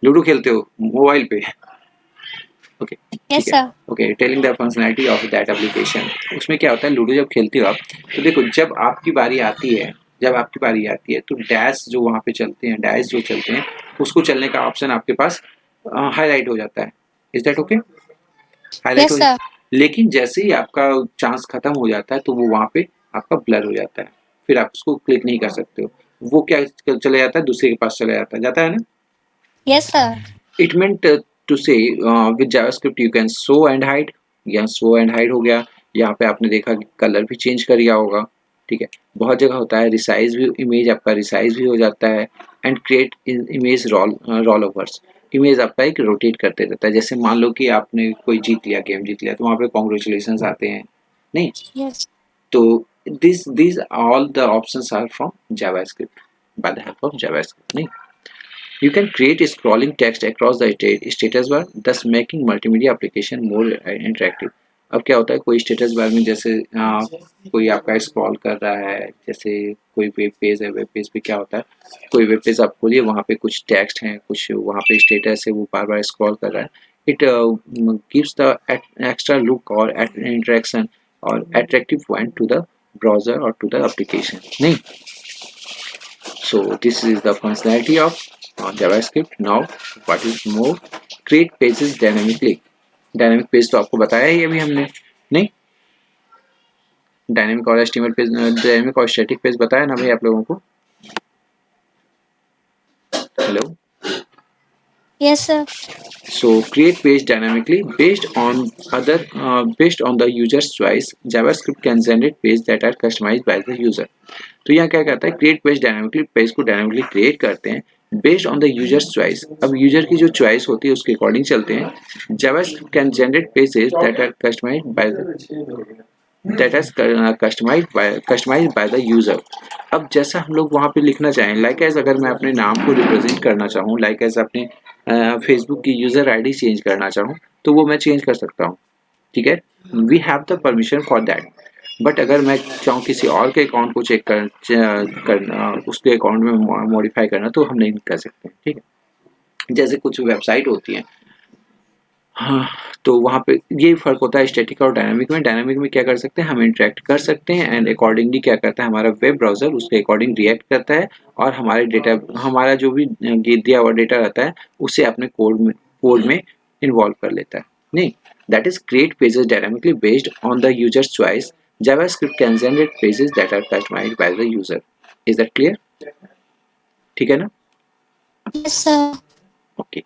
लूडो खेलते हो मोबाइल पे? ओके यस ठीक है। Sir. Okay, telling the functionality of that application. उसमें क्या होता है, लूडो जब खेलते हो आप, तो देखो जब आपकी बारी आती है, जब आपकी बारी आती है तो डैश जो वहाँ पे चलते हैं, डैश जो चलते हैं, उसको चलने का ऑप्शन आपके पास हाईलाइट हो जाता है। Is that okay? हाईलाइट हो यस सर। जाता है। लेकिन जैसे ही आपका चांस खत्म हो जाता है तो वो वहाँ पे आपका ब्लर हो जाता है, फिर आप उसको क्लिक नहीं कर सकते हो। वो क्या चले जाता है, दूसरे के पास चला जाता है ना? Yes sir. It meant to say with JavaScript you can show and hide, या शो एंड हाइड हो गया। यहाँ पे आपने देखा कि कलर भी चेंज कर दिया होगा, ठीक है। बहुत जगह होता है रिसाइज भी, इमेज आपका रिसाइज भी हो जाता है। And create image roll overs, image आपका एक रोटेट करते रहता है। जैसे मान लो कि आपने कोई जीत लिया, गेम जीत लिया, तो वहाँ पे कॉन्ग्रेचुलेशन आते हैं नहीं? यस। तो these all the options are from JavaScript, by the help of JavaScript नहीं? You can create scrolling text across the status bar, thus making multimedia application more interactive. अब क्या होता है, कोई स्टेटस बार में जैसे कोई आपका स्क्रॉल कर रहा है, जैसे कोई वेब पेज है, वेब पेज पे क्या होता है, कोई वेब पेज आप खोलिए, वहाँ पे कुछ टेक्स्ट हैं, कुछ वहाँ पे स्टेटस है, वो बार बार स्क्रॉल कर रहा है। It gives the extra look और इंटरेक्शन और attractive point two the browser और टू द एप्लीकेशन नहीं? So this is the functionality of JavaScript. Now what is more, create pages dynamically. Dynamic page तो आपको बताया ही अभी हमने नहीं? डायनामिक और HTML पेज, डायनामिक और स्टैटिक पेज बताया ना भाई आप लोगों को? Hello? Yes sir. So create page dynamically based on the user's choice. JavaScript can generate page that are customized by the user. तो यहाँ क्या कहता है, क्रिएट पेज डायनामिकली, पेज को डायनामिकली क्रिएट करते हैं based on the users choice. अब user की जो चॉइस होती है उसके अकॉर्डिंग चलते हैं। JavaScript can generate pages that are customised by the user. अब जैसा हम लोग वहाँ पे लिखना चाहें, लाइक एज अगर मैं अपने नाम को रिप्रेजेंट करना चाहूँ, लाइक एज अपने फेसबुक की यूजर आईडी चेंज करना चाहूँ, तो वो मैं चेंज कर सकता हूँ, ठीक है। We have the permission for that. But अगर मैं चाहूँ किसी और के अकाउंट को चेक करना, उसके अकाउंट में मॉडिफाई करना, तो हम नहीं कर सकते, ठीक है। जैसे कुछ वेबसाइट होती हैं, हाँ, तो वहाँ पे ये फ़र्क होता है स्टैटिक और डायनामिक में। डायनामिक में क्या कर सकते हैं, हम इंटरेक्ट कर सकते हैं एंड अकॉर्डिंगली क्या करता है, हमारा वेब ब्राउज़र उसके अकॉर्डिंग रिएक्ट करता है और हमारे डेटा, हमारा जो भी दिया हुआ डेटा रहता है उसे अपने कोड में इन्वॉल्व कर लेता है, नहीं, that is create pages dynamically based on the users choice. JavaScript can generate pages that are customised by the user. Is that clear? ठीक है ना? Yes, sir. Okay.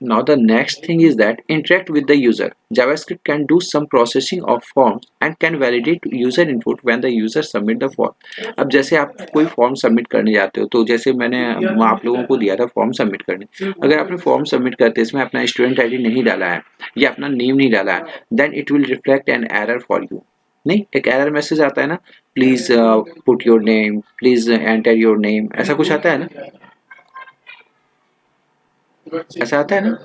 Now the next thing is that interact with the user. JavaScript can do some processing of forms and can validate user input when the user submit the form. अब जैसे आप कोई form submit करने जाते हो, तो जैसे मैंने आप लोगों को दिया था फॉर्म सबमिट करने, अगर आपने फॉर्म सबमिट करते इसमें अपना स्टूडेंट आईडी नहीं डाला है या अपना नेम नहीं डाला है, then it will reflect an error for you. नहीं, एक एरर मैसेज आता है ना, please put your name, please enter your name, ऐसा कुछ आता है ना, ऐसा आता है ना.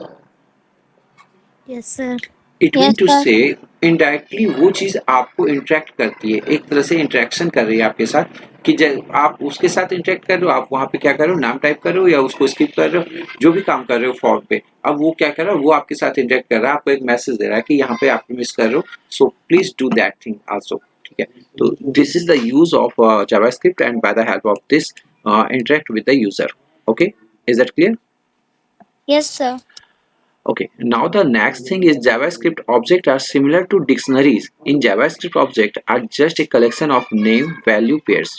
Yes, sir. It mean Yes, to sir. से इनडायरेक्टली वो चीज आपको इंटरेक्ट करती है, एक तरह से इंटरेक्शन कर रही है आपके साथ, कि जब आप उसके साथ इंटरेक्ट कर रहे हो, आप वहाँ पे क्या कर रहे हो, नाम टाइप कर रहे हो या उसको स्किप कर रहे हो, जो भी काम कर रहे हो फॉर्म पे, अब वो क्या कर रहा है, वो आपके साथ इंटरेक्ट कर रहा है, आपको एक मैसेज दे रहा है कि यहाँ पे आप मिस कर रहे हो, so please do that thing also. ठीक है, तो this is the use of JavaScript and by the help of this interact with the user. Okay, is that clear? Yes, sir. Okay, now the next thing is JavaScript objects are similar to dictionaries. In JavaScript objects are just a collection of name value pairs.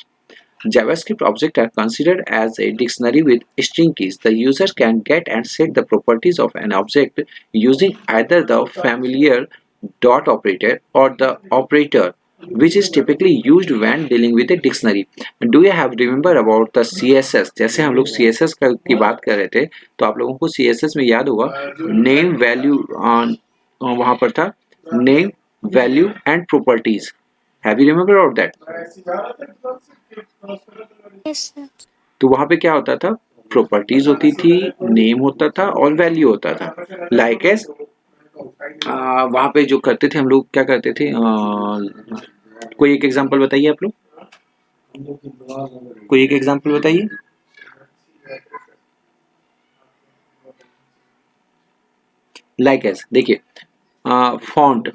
JavaScript objects are considered as a dictionary with string keys. The user can get and set the properties of an object using either the familiar dot operator or the operator which is typically used when dealing with a dictionary. Do you have remember about the CSS? जैसे हम लोग CSS की बात कर रहे थे, तो आप लोगों को CSS में याद होगा नेम वैल्यू, वहां पर था name value and properties. Have you remember about that? Yes, sir. तो वहां पे क्या होता था, प्रॉपर्टीज होती थी, नेम होता था और वैल्यू होता था. लाइक एज वहां पे जो करते थे हम लोग, क्या करते थे, कोई एक एग्जांपल बताइए आप लोग, कोई एक एग्जांपल बताइए. लाइक एज देखिए, फॉन्ट,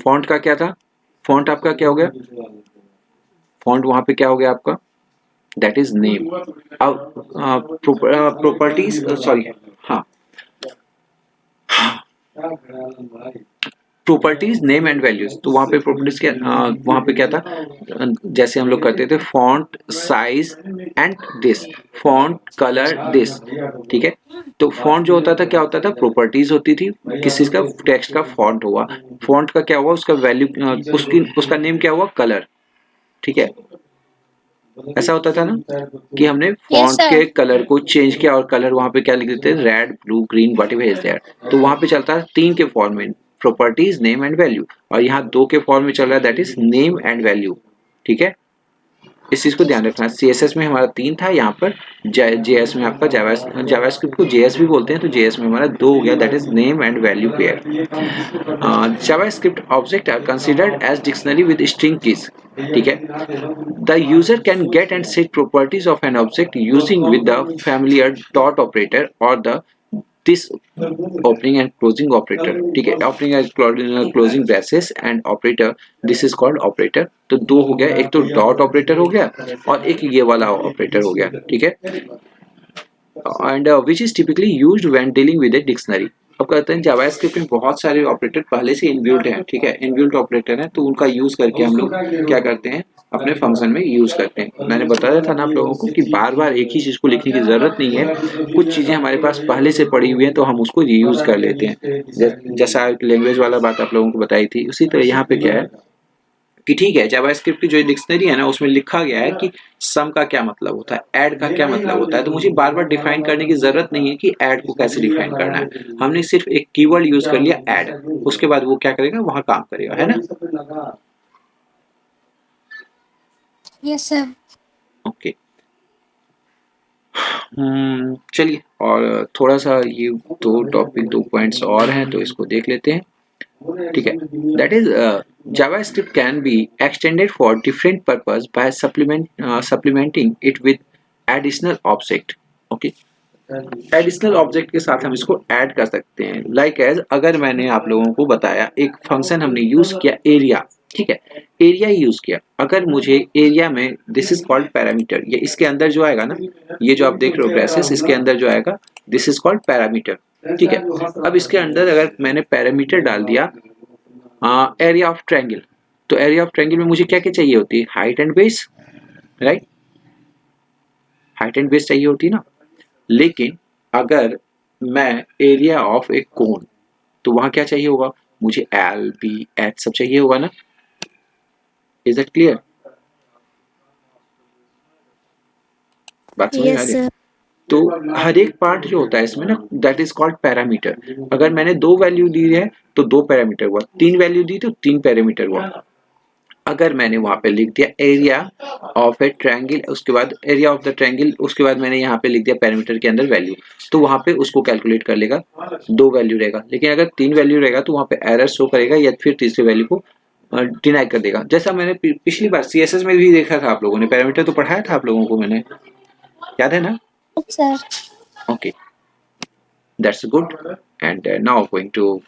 फॉन्ट का क्या था, फॉन्ट आपका क्या हो गया, फॉन्ट वहां पे क्या हो गया आपका, दैट इज नेम. अब प्रॉपर्टीज, सॉरी, हाँ, प्रॉपर्टीज नेम एंड वैल्यूज, तो वहां पे प्रॉपर्टीज क्या, वहां पे क्या था, जैसे हम लोग करते थे font size and this, font colour this. ठीक है, तो फॉन्ट जो होता था क्या होता था, प्रॉपर्टीज होती थी, किसी का टेक्स्ट का फॉन्ट हुआ, फॉन्ट का क्या हुआ, उसका वैल्यू, उसका नेम क्या हुआ, कलर. ठीक है, ऐसा होता था ना कि हमने Yes, फॉन्ट sir. के कलर को चेंज किया और कलर वहां पे क्या लिख देते, red blue green whatever is there. तो वहां पे चलता है तीन के फॉर्म में, प्रॉपर्टीज नेम एंड वैल्यू, और यहाँ दो के फॉर्म में चल रहा है, that is name and value. ठीक है, इस चीज को ध्यान रखना. CSS में हमारा तीन था, यहाँ पर JS में आपका जावास्क्रिप्ट को JS भी बोलते हैं, तो JS में हमारा दो हो गया, that is name and value pair. JavaScript objects are considered as dictionary with string keys. ठीक है, the user can get and set properties of an object using with the familiar dot operator or the this opening and closing operator. ठीक है, opening and closing braces and operator, this is called operator. तो दो हो गया, एक तो dot operator हो गया और एक ये वाला operator हो गया. ठीक है, and which is typically used when dealing with a dictionary. अब कहते हैं जावास्क्रिप्ट में बहुत सारे ऑपरेटर पहले से इनबिल्ट हैं. ठीक है, इनबिल्ट ऑपरेटर हैं, तो उनका यूज करके हम लोग क्या करते हैं, अपने फंक्शन में यूज करते हैं. मैंने बताया था ना आप लोगों को कि बार बार एक ही चीज को लिखने की जरूरत नहीं है, कुछ चीजें हमारे पास पहले से पड़ी हुई हैं तो हम उसको रीयूज कर लेते हैं. जैसा लैंग्वेज वाला बात आप लोगों को बताई थी, उसी तरह यहाँ पे क्या है कि ठीक है, जावास्क्रिप्ट की जो डिक्शनरी है ना, उसमें लिखा गया है कि सम का क्या मतलब होता है, ऐड का क्या मतलब होता है, तो मुझे बार बार डिफाइन करने की जरूरत नहीं है कि ऐड को कैसे डिफाइन करना है. हमने सिर्फ एक कीवर्ड यूज कर लिया ऐड, उसके बाद वो क्या करेगा, वहां काम करेगा, है ना. Yes, sir. ओके, चलिए, और थोड़ा सा ये दो टॉपिक, दो पॉइंट्स और हैं, तो इसको देख लेते हैं. ठीक है, that is JavaScript can be extended for different purpose by supplementing it with additional object. Okay, additional object के साथ हम इसको ऐड कर सकते हैं. लाइक एज, अगर मैंने आप लोगों को बताया एक फंक्शन हमने यूज किया एरिया. ठीक है, एरिया यूज किया, अगर मुझे एरिया में, दिस इज कॉल्ड पैरामीटर, ये इसके अंदर जो आएगा ना, ये जो आप देख रहे हो ब्रेसेस, इसके अंदर जो आएगा, दिस इज कॉल्ड पैरामीटर. ठीक है। अब इसके अंदर अगर मैंने पैरामीटर डाल दिया एरिया ऑफ ट्रायंगल, तो एरिया ऑफ ट्रायंगल में मुझे क्या क्या चाहिए होती है, height and base, right, height and base चाहिए होती है ना। लेकिन अगर मैं एरिया ऑफ एक कोन, तो वहां क्या चाहिए होगा, मुझे एल बी एच सब चाहिए होगा ना। इज दैट क्लियर, बात समझ में आ Yes, रही है? sir. तो हर एक पार्ट जो होता है इसमें ना, दैट इज कॉल्ड पैरामीटर। अगर मैंने 2 वैल्यू दी है तो 2 पैरामीटर हुआ, 3 वैल्यू दी तो 3 पैरामीटर हुआ। अगर मैंने वहां पे लिख दिया एरिया ऑफ ए ट्रायंगल, उसके बाद एरिया ऑफ द ट्रायंगल, उसके बाद मैंने यहाँ पे लिख दिया पैरामीटर के अंदर वैल्यू, तो वहां पे उसको कैलकुलेट कर लेगा, 2 वैल्यू रहेगा। लेकिन अगर 3 वैल्यू रहेगा तो वहां पे एरर शो करेगा या फिर तीसरे वैल्यू को डिनाई कर देगा। जैसा मैंने पिछली बार सीएसएस में भी देखा था, आप लोगों ने पैरामीटर तो पढ़ाया था आप लोगों को, मैंने, याद है ना? Yes, sir. Okay, that's good. And now going to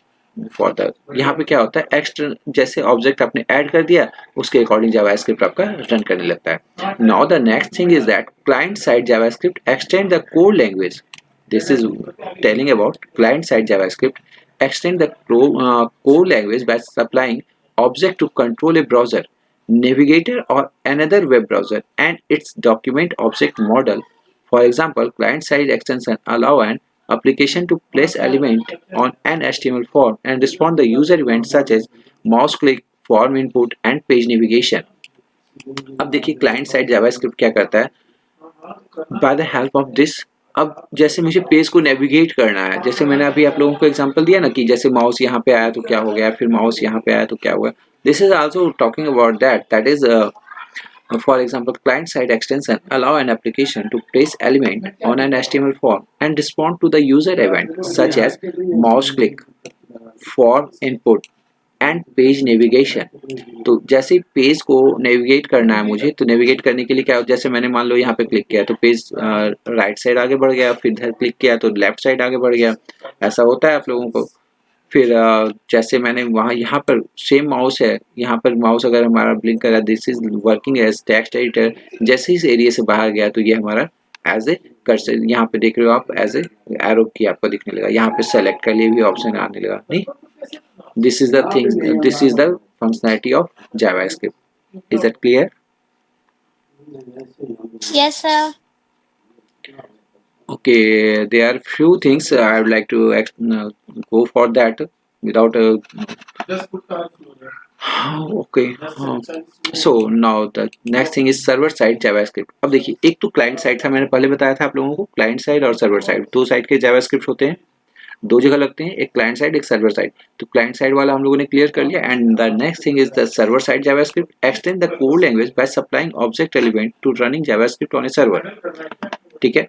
for the, यहाँ पे क्या होता है, एक्स्ट्रा जैसे ऑब्जेक्ट आपने ऐड कर दिया उसके अकॉर्डिंग जावास्क्रिप्ट आपका रन करने लगता है। Now the next thing is that client side JavaScript extend the code language. This is telling about client side JavaScript extend the core language by supplying object to control a browser, navigator or another web browser and its document object model. For example, client-side extension allow an application to place element on an HTML form and respond the user events such as mouse click, form input and page navigation. अब देखिए client side JavaScript क्या करता है, by the help of this, अब जैसे मुझे page को navigate करना है, जैसे मैंने अभी आप लोगों को एग्जांपल दिया ना कि जैसे माउस यहाँ पे आया तो क्या हो गया, फिर माउस यहाँ पे आया तो क्या हुआ, this is also talking about that, that is for example, client-side extension allow an application to place element on an HTML form and respond to the user event such as mouse click, form input and page navigation. तो जैसे page को navigate करना है मुझे, तो navigate करने के लिए क्या, जैसे मैंने मान लो यहाँ पे क्लिक किया तो पेज राइट साइड आगे बढ़ गया, फिर इधर क्लिक किया तो लेफ्ट साइड आगे बढ़ गया, ऐसा होता है आप लोगों को। फिर जैसे मैंने वहाँ यहाँ पर सेम माउस है, यहाँ पर माउस अगर हमारा ब्लिंक कर रहा है, this is working as text editor, जैसे इस एरिया से बाहर गया तो ये हमारा एज ए कर्सर, यहाँ पे देख रहे हो आप एज ए एरो की आपको दिखने लगा, यहाँ पे सेलेक्ट के लिए भी ऑप्शन आने लगा। नहीं, this is the thing, this is the functionality of JavaScript. Is that clear? Yes, sir. Okay, there are few things I would like to go for that without okay. So now the next thing is server side JavaScript. अब देखिए, एक तो client side था, मैंने पहले बताया था आप लोगों को, क्लाइंट साइड और सर्वर साइड, दो साइड के JavaScript होते हैं, दो जगह लगते हैं, एक क्लाइंट साइड एक सर्वर साइड। तो क्लाइंट साइड वाला हम लोगों ने क्लियर कर लिया। And the next thing is the server side JavaScript extend the code language by supplying object element to running JavaScript on a server. ठीक है,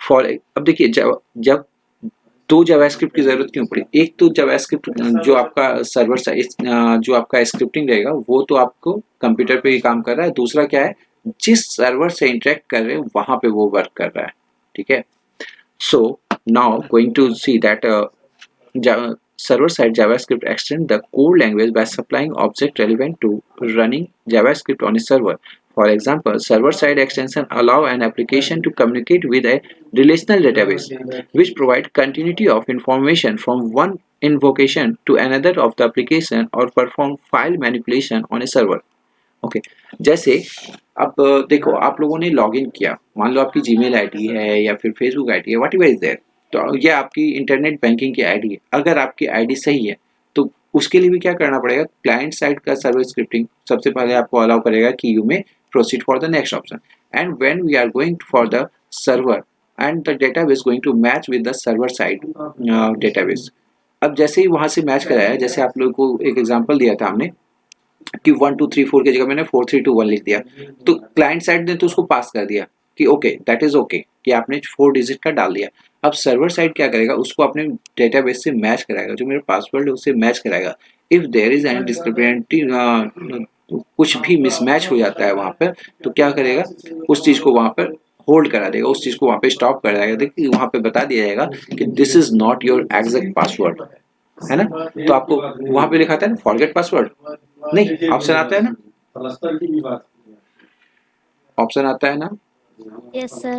फॉर अब देखिए जब दो जावास्क्रिप्ट की जरूरत क्यों पड़ी, एक तो जावास्क्रिप्ट जो आपका सर्वर साइड जो आपका स्क्रिप्टिंग रहेगा वो तो आपको कंप्यूटर पे ही काम कर रहा है, दूसरा क्या है, जिस सर्वर से इंटरेक्ट कर रहे हैं वहां पे वो वर्क कर रहा है। ठीक है, so now going to see that server-side JavaScript extend the core language by supplying object relevant to running JavaScript on a server. For example, server-side extension allow an application to communicate with a relational database, which provide continuity of information from one invocation to another of the application or perform file manipulation on a server. Okay जैसे अब देखो आप लोगों ने login किया, मान लो आपकी Gmail ID है या फिर फेसबुक आईडी है, व्हाटएवर इज देयर, तो ये आपकी इंटरनेट बैंकिंग की आईडी है। अगर आपकी आईडी सही है तो उसके लिए भी क्या करना पड़ेगा, क्लाइंट साइड का सर्वर स्क्रिप्टिंग सबसे पहले आपको अलाउ करेगा कि you may proceed for the next option and when we are going for the server and the database going to match with the server side database. अब जैसे ही वहां से मैच कराया, जैसे आप लोगों को एक एग्जांपल दिया था हमने कि 1 2 3 4 की जगह मैंने 4 3 2 1 लिख दिया, तो क्लाइंट साइड ने तो उसको पास कर दिया कि ओके दैट इज ओके कि आपने 4 डिजिट का डाल दिया। अब सर्वर साइड क्या करेगा, उसको अपने डेटाबेस से मैच कराएगा, जो मेरा पासवर्ड है उससे मैच कराएगा। If there is any discrepancy, कुछ भी मिसमैच हो जाता है वहां पर, तो क्या करेगा, उस चीज को वहां पर होल्ड करा देगा, उस चीज को वहां पे स्टॉप कर देगा। देखिए वहां पे बता दिया जाएगा कि this is not your exact password, है ना। तो आपको वहां पे लिखा था ना फॉरगेट पासवर्ड, नहीं ऑप्शन आता है ना, ऑप्शन आता है ना, Yes, sir.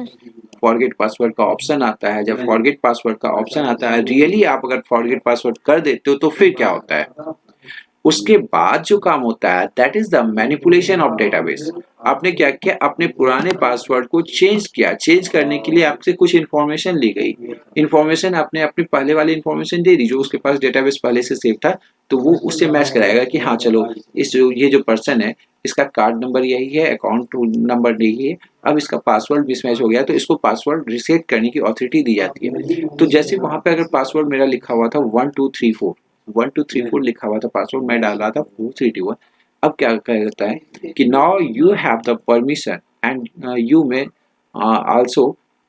फॉरगेट पासवर्ड का ऑप्शन आता है, जब फॉरगेट पासवर्ड का ऑप्शन आता है, रियली आप अगर फॉरगेट पासवर्ड कर देते हो तो फिर क्या होता है, उसके बाद जो काम होता है that is the manipulation of database. आपने क्या किया, अपने पुराने पासवर्ड को चेंज किया, चेंज करने के लिए आपसे कुछ इन्फॉर्मेशन ली गई, इन्फॉर्मेशन आपने अपनी पहले वाली इन्फॉर्मेशन दे दी जो उसके पास डेटाबेस पहले से सेव था, तो वो उससे मैच कराएगा कि हाँ चलो इस ये जो पर्सन है इसका कार्ड नंबर यही है, अकाउंट नंबर यही है, अब इसका पासवर्ड मिसमैच हो गया तो इसको पासवर्ड रिसेट करने की अथॉरिटी दी जाती है। तो जैसे वहां पे अगर पासवर्ड मेरा लिखा हुआ था 1234, 1234 लिखा हुआ था पासवर्ड, मैं डाल रहा था 4321, अब क्या कहता है कि now you have the permission and you may also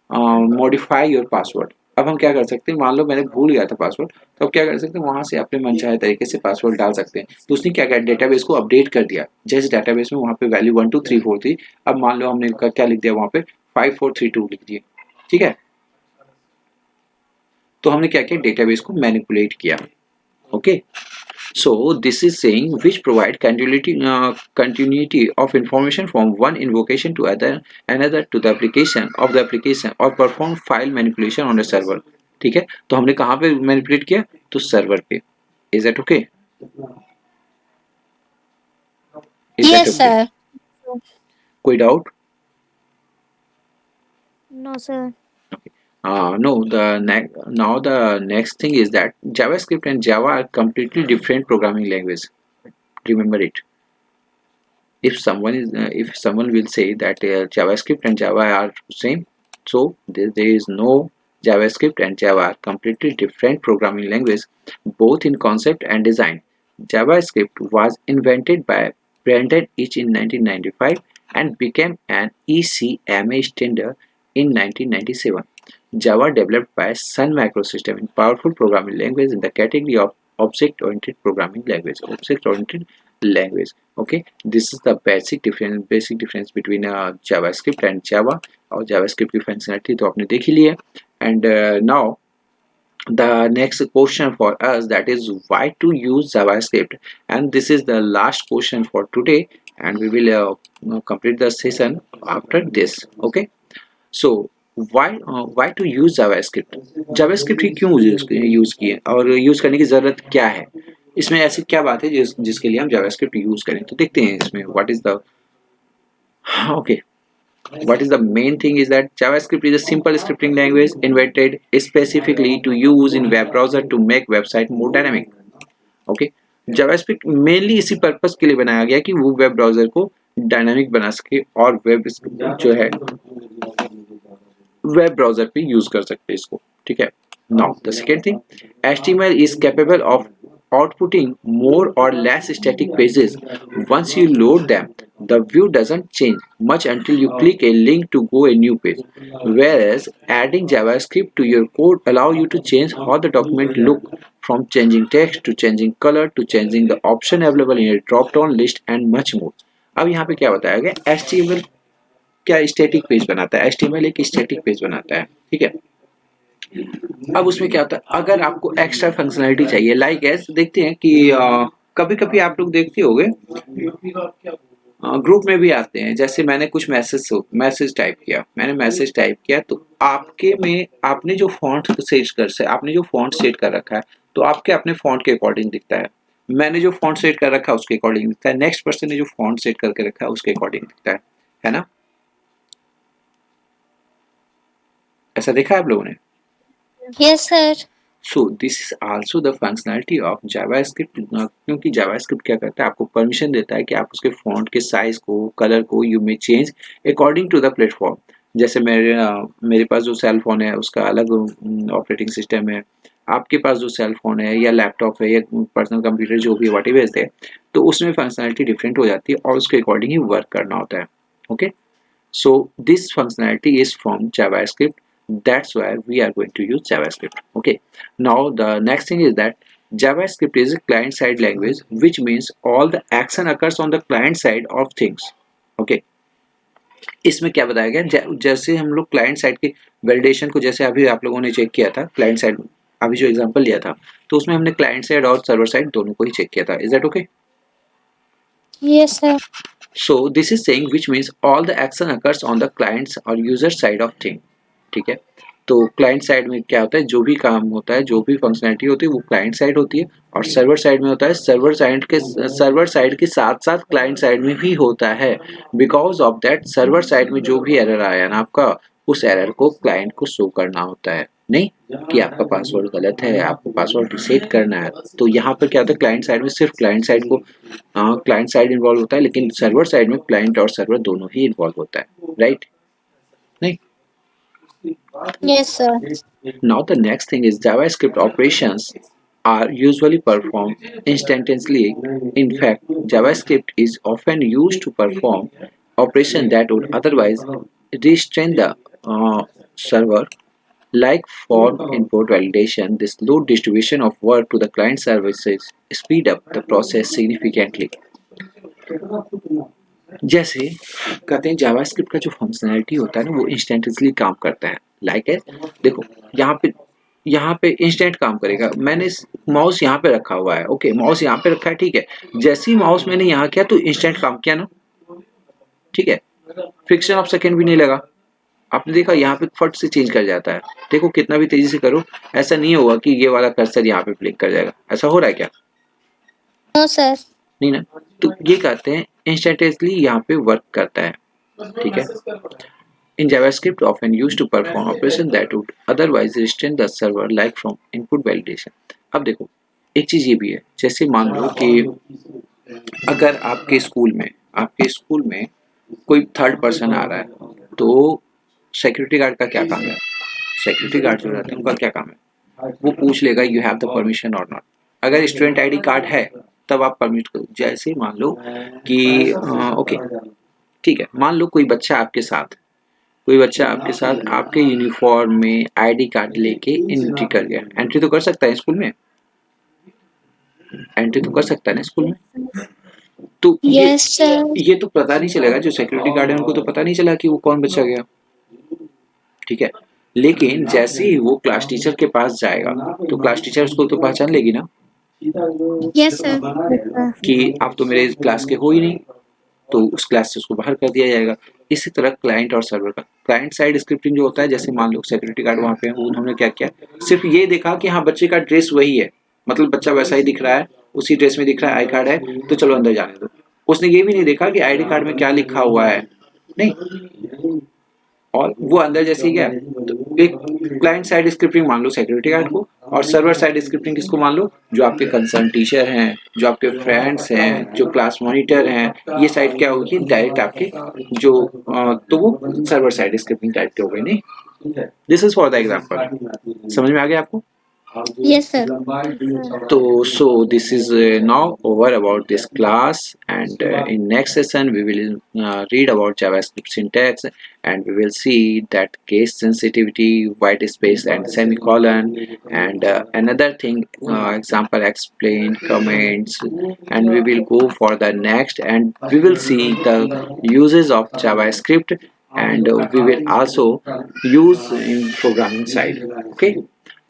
modify your password. अब हम क्या कर सकते हैं, मान लो मैंने भूल गया था पासवर्ड, तो अब क्या कर सकते हैं, वहां से अपने मनचाहे तरीके से पासवर्ड डाल सकते हैं। तो उसने क्या किया, डेटाबेस को अपडेट कर दिया, जैसे डेटाबेस में वहां पे वैल्यू 1234 थी, अब मान लो हमने क्या लिख दिया वहां पे 5432 लिख दिए, ठीक है। तो हमने क्या किया, डेटाबेस को मैनिपुलेट किया, okay. So this is saying which provide continuity of information from one invocation to another to the application or perform file manipulation on a server। ठीक है, तो हमने कहाँ पे मैनिपुलेट किया, तो सर्वर पे। Is that okay? Is that Yes, okay? sir. कोई doubt? No, sir. No, now the next thing is that JavaScript and Java are completely different programming language. Remember it. If someone will say that JavaScript and Java are same, so there is no JavaScript and Java are completely different programming language, both in concept and design. JavaScript was invented by Brandon Eich in 1995 and became an ECMA standard in 1997. Java developed by Sun Microsystems, a powerful programming language in the category of object-oriented programming language. Object-oriented language. Okay, this is the basic difference between JavaScript and Java। और JavaScript की functionality तो आपने देख ही ली है। And now the next question for us, that is why to use JavaScript, and this is the last question for today, and we will complete the session after this, okay। So why to use JavaScript ही क्यों use किए और use करने की जरूरत क्या है, इसमें ऐसी क्या बात है जिसके लिए हम JavaScript यूज करें, तो देखते हैं इसमें what is the okay। What is the main thing is that JavaScript is a simple scripting language invented specifically to use in web browser to make website more dynamic, okay। JavaScript mainly इसी purpose के लिए बनाया गया कि वो web browser को dynamic बना सके और वेब जो है वेब ब्राउजर पे यूज कर सकते हैं इसको, ठीक है। Now the second thing, HTML is capable of outputting more or less static pages. Once you load them, the view doesn't change much until you click a link to go a new page. Whereas adding JavaScript to your code allow you to change how the document look, from changing text to changing color to changing the option available in a drop-down list and much more। अब यहाँ पे क्या बताया गया, HTML क्या static page बनाता है, HTML एक स्टैटिक पेज बनाता है, ठीक है। अब उसमें क्या होता है, अगर आपको एक्स्ट्रा फंक्शनलिटी चाहिए, लाइक एस देखते हैं कि कभी कभी आप लोग देखते होंगे ग्रुप में भी आते हैं, जैसे मैंने कुछ मैसेज टाइप किया तो आपके में आपने जो फॉन्ट सेट कर रखा है तो आपके अपने फॉन्ट के अकॉर्डिंग दिखता है, मैंने जो फॉन्ट सेट कर रखा है उसके अकॉर्डिंग दिखता है, नेक्स्ट पर्सन ने जो फॉन्ट सेट करके रखा है उसके अकॉर्डिंग दिखता है ना। ऐसा देखा है आप लोगों ने? Yes, sir. So this is also the functionality of JavaScript, क्योंकि जावास्क्रिप्ट क्या करता है, आपको परमिशन देता है कि आप उसके फॉन्ट के साइज को, कलर को you may change according to the platform. जैसे मेरे पास जो सेल फोन है उसका अलग ऑपरेटिंग सिस्टम है, आपके पास जो सेल फोन है या लैपटॉप है या पर्सनल कंप्यूटर जो भी व्हाटएवर है, तो उसमें फंक्शनलिटी डिफरेंट हो जाती है और उसके अकॉर्डिंग ही वर्क करना होता है, okay. So this functionality is from JavaScript. That's why we are going to use JavaScript. Okay. Now the next thing is that JavaScript is a client-side language, which means all the action occurs on the client side of things. Okay. इसमें क्या बताया गया, जैसे हम लोग client side के validation को, जैसे अभी आप लोगों ने चेक किया था क्लाइंट साइड, अभी जो एग्जांपल लिया था तो उसमें हमने क्लाइंट साइड और सर्वर साइड दोनों को ही चेक किया था। Is that okay? Yes, sir. So this is saying which means all the action occurs on the client's or user side of thing. ठीक है, तो क्लाइंट साइड में क्या होता है, जो भी काम होता है, जो भी फंक्शनैलिटी होती है वो क्लाइंट साइड होती है, और सर्वर साइड में होता है सर्वर साइड के साथ साथ क्लाइंट साइड में भी होता है। Because of that server side में जो भी एरर आया ना आपका, उस एरर को क्लाइंट को शो करना होता है, नहीं कि आपका पासवर्ड गलत है, आपको पासवर्ड रिसेट करना है। तो यहाँ पर क्या होता है, क्लाइंट साइड में सिर्फ क्लाइंट साइड को क्लाइंट साइड इन्वॉल्व होता है, लेकिन सर्वर साइड में क्लाइंट और सर्वर दोनों ही इन्वॉल्व होता है, राइट? नहीं। Yes, sir. Now the next thing is JavaScript operations are usually performed instantaneously. In fact, JavaScript is often used to perform operations that would otherwise restrain the server, like form input validation. This load distribution of work to the client services speed up the process significantly. जैसे कहते हैं JavaScript का जो functionality होता है ना, वो instantly काम करता है। लाइक है, देखो यहाँ पे इंस्टेंट काम करेगा। मैंने माउस यहाँ पे रखा हुआ है, ओके, माउस यहाँ पे रखा है, ठीक है। जैसे ही माउस मैंने यहाँ किया तो इंस्टेंट काम किया ना, ठीक है, फ्रिक्शन ऑफ सेकेंड भी नहीं लगा। आपने देखा यहाँ पे फट से चेंज कर जाता है। देखो कितना भी तेजी से करो, ऐसा नहीं होगा कि ये वाला कर्सर यहाँ पे ब्लिंक कर जाएगा। ऐसा हो रहा है क्या? No, sir. नहीं ना। तो ये कहते हैं इंस्टेंटेनियसली यहाँ पे वर्क करता है, ठीक है। In JavaScript often used to perform operations that would otherwise restrain the server, like from input validation. अब देखो एक चीज ये भी है, जैसे मान लो कि अगर आपके स्कूल में कोई थर्ड पर्सन आ रहा है, तो सिक्योरिटी गार्ड का क्या काम है? सिक्योरिटी गार्ड जो रहते हैं उनका क्या काम है? वो पूछ लेगा यू हैव द परमिशन और नॉट। अगर स्टूडेंट आईडी कार्ड है तब आप परमिट करो। जैसे मान लो कि ओके ठीक है, मान लो कोई बच्चा आपके साथ आपके यूनिफॉर्म में आईडी कार्ड लेके एंट्री कर गया। एंट्री तो कर सकता है स्कूल में, एंट्री तो कर सकता है ना स्कूल में। तो Yes, sir. ये तो पता नहीं चलेगा, जो सिक्योरिटी गार्ड है उनको तो पता नहीं चला कि वो कौन बच्चा गया, ठीक है। लेकिन जैसे ही वो क्लास टीचर के पास जाएगा तो क्लास टीचर उसको तो पहचान लेगी ना Yes, sir. Yes, sir. कि आप तो मेरे क्लास के हो ही नहीं, तो उस क्लास से उसको बाहर कर दिया जाएगा। इसी तरह क्लाइंट और सर्वर का क्लाइंट साइड स्क्रिप्टिंग जो होता है, जैसे मान लो सिक्योरिटी गार्ड वहाँ पे है, उन्होंने क्या किया, सिर्फ ये देखा कि हाँ बच्चे का ड्रेस वही है, मतलब बच्चा वैसा ही दिख रहा है, उसी ड्रेस में दिख रहा है, आई कार्ड है, तो चलो अंदर जाने दो। उसने ये भी नहीं देखा कि आईडी कार्ड में क्या लिखा हुआ है, नहीं। और वो अंदर जैसे ही गया, तो एक क्लाइंट साइड स्क्रिप्टिंग मान लो सिक्योरिटी गार्ड को, और सर्वर साइड स्क्रिप्टिंग किसको मान लो, जो आपके कंसर्न टीचर हैं, जो आपके फ्रेंड्स हैं, जो क्लास मॉनिटर हैं। ये साइड क्या होगी, डायरेक्ट आपके जो तो वो सर्वर साइड स्क्रिप्टिंग टाइप के हो गए, नहीं। This is for the example. समझ में आ गया आपको? Yes, sir. So this is now over about this class, and in next session we will read about JavaScript syntax, and we will see that case sensitivity, white space and semicolon, and another thing, example explain, comments, and we will go for the next, and we will see the uses of JavaScript, and we will also use in programming side. Okay.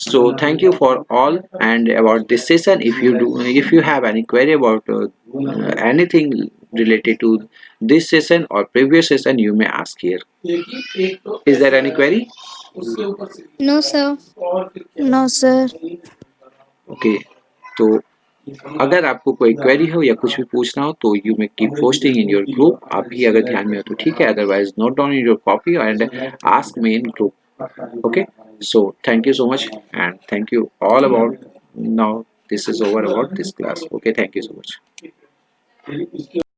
So thank you for all and about this session. If you have any query about anything related to this session or previous session, you may ask here. Is there any query? No, sir. No, sir. Okay. तो अगर आपको कोई query हो या कुछ भी पूछना हो तो you may keep posting in your group. आप भी अगर ध्यान में हो तो ठीक है, otherwise note down in your copy and ask me in group. Okay, so thank you so much and thank you all about now. This is over about this class. Okay, thank you so much.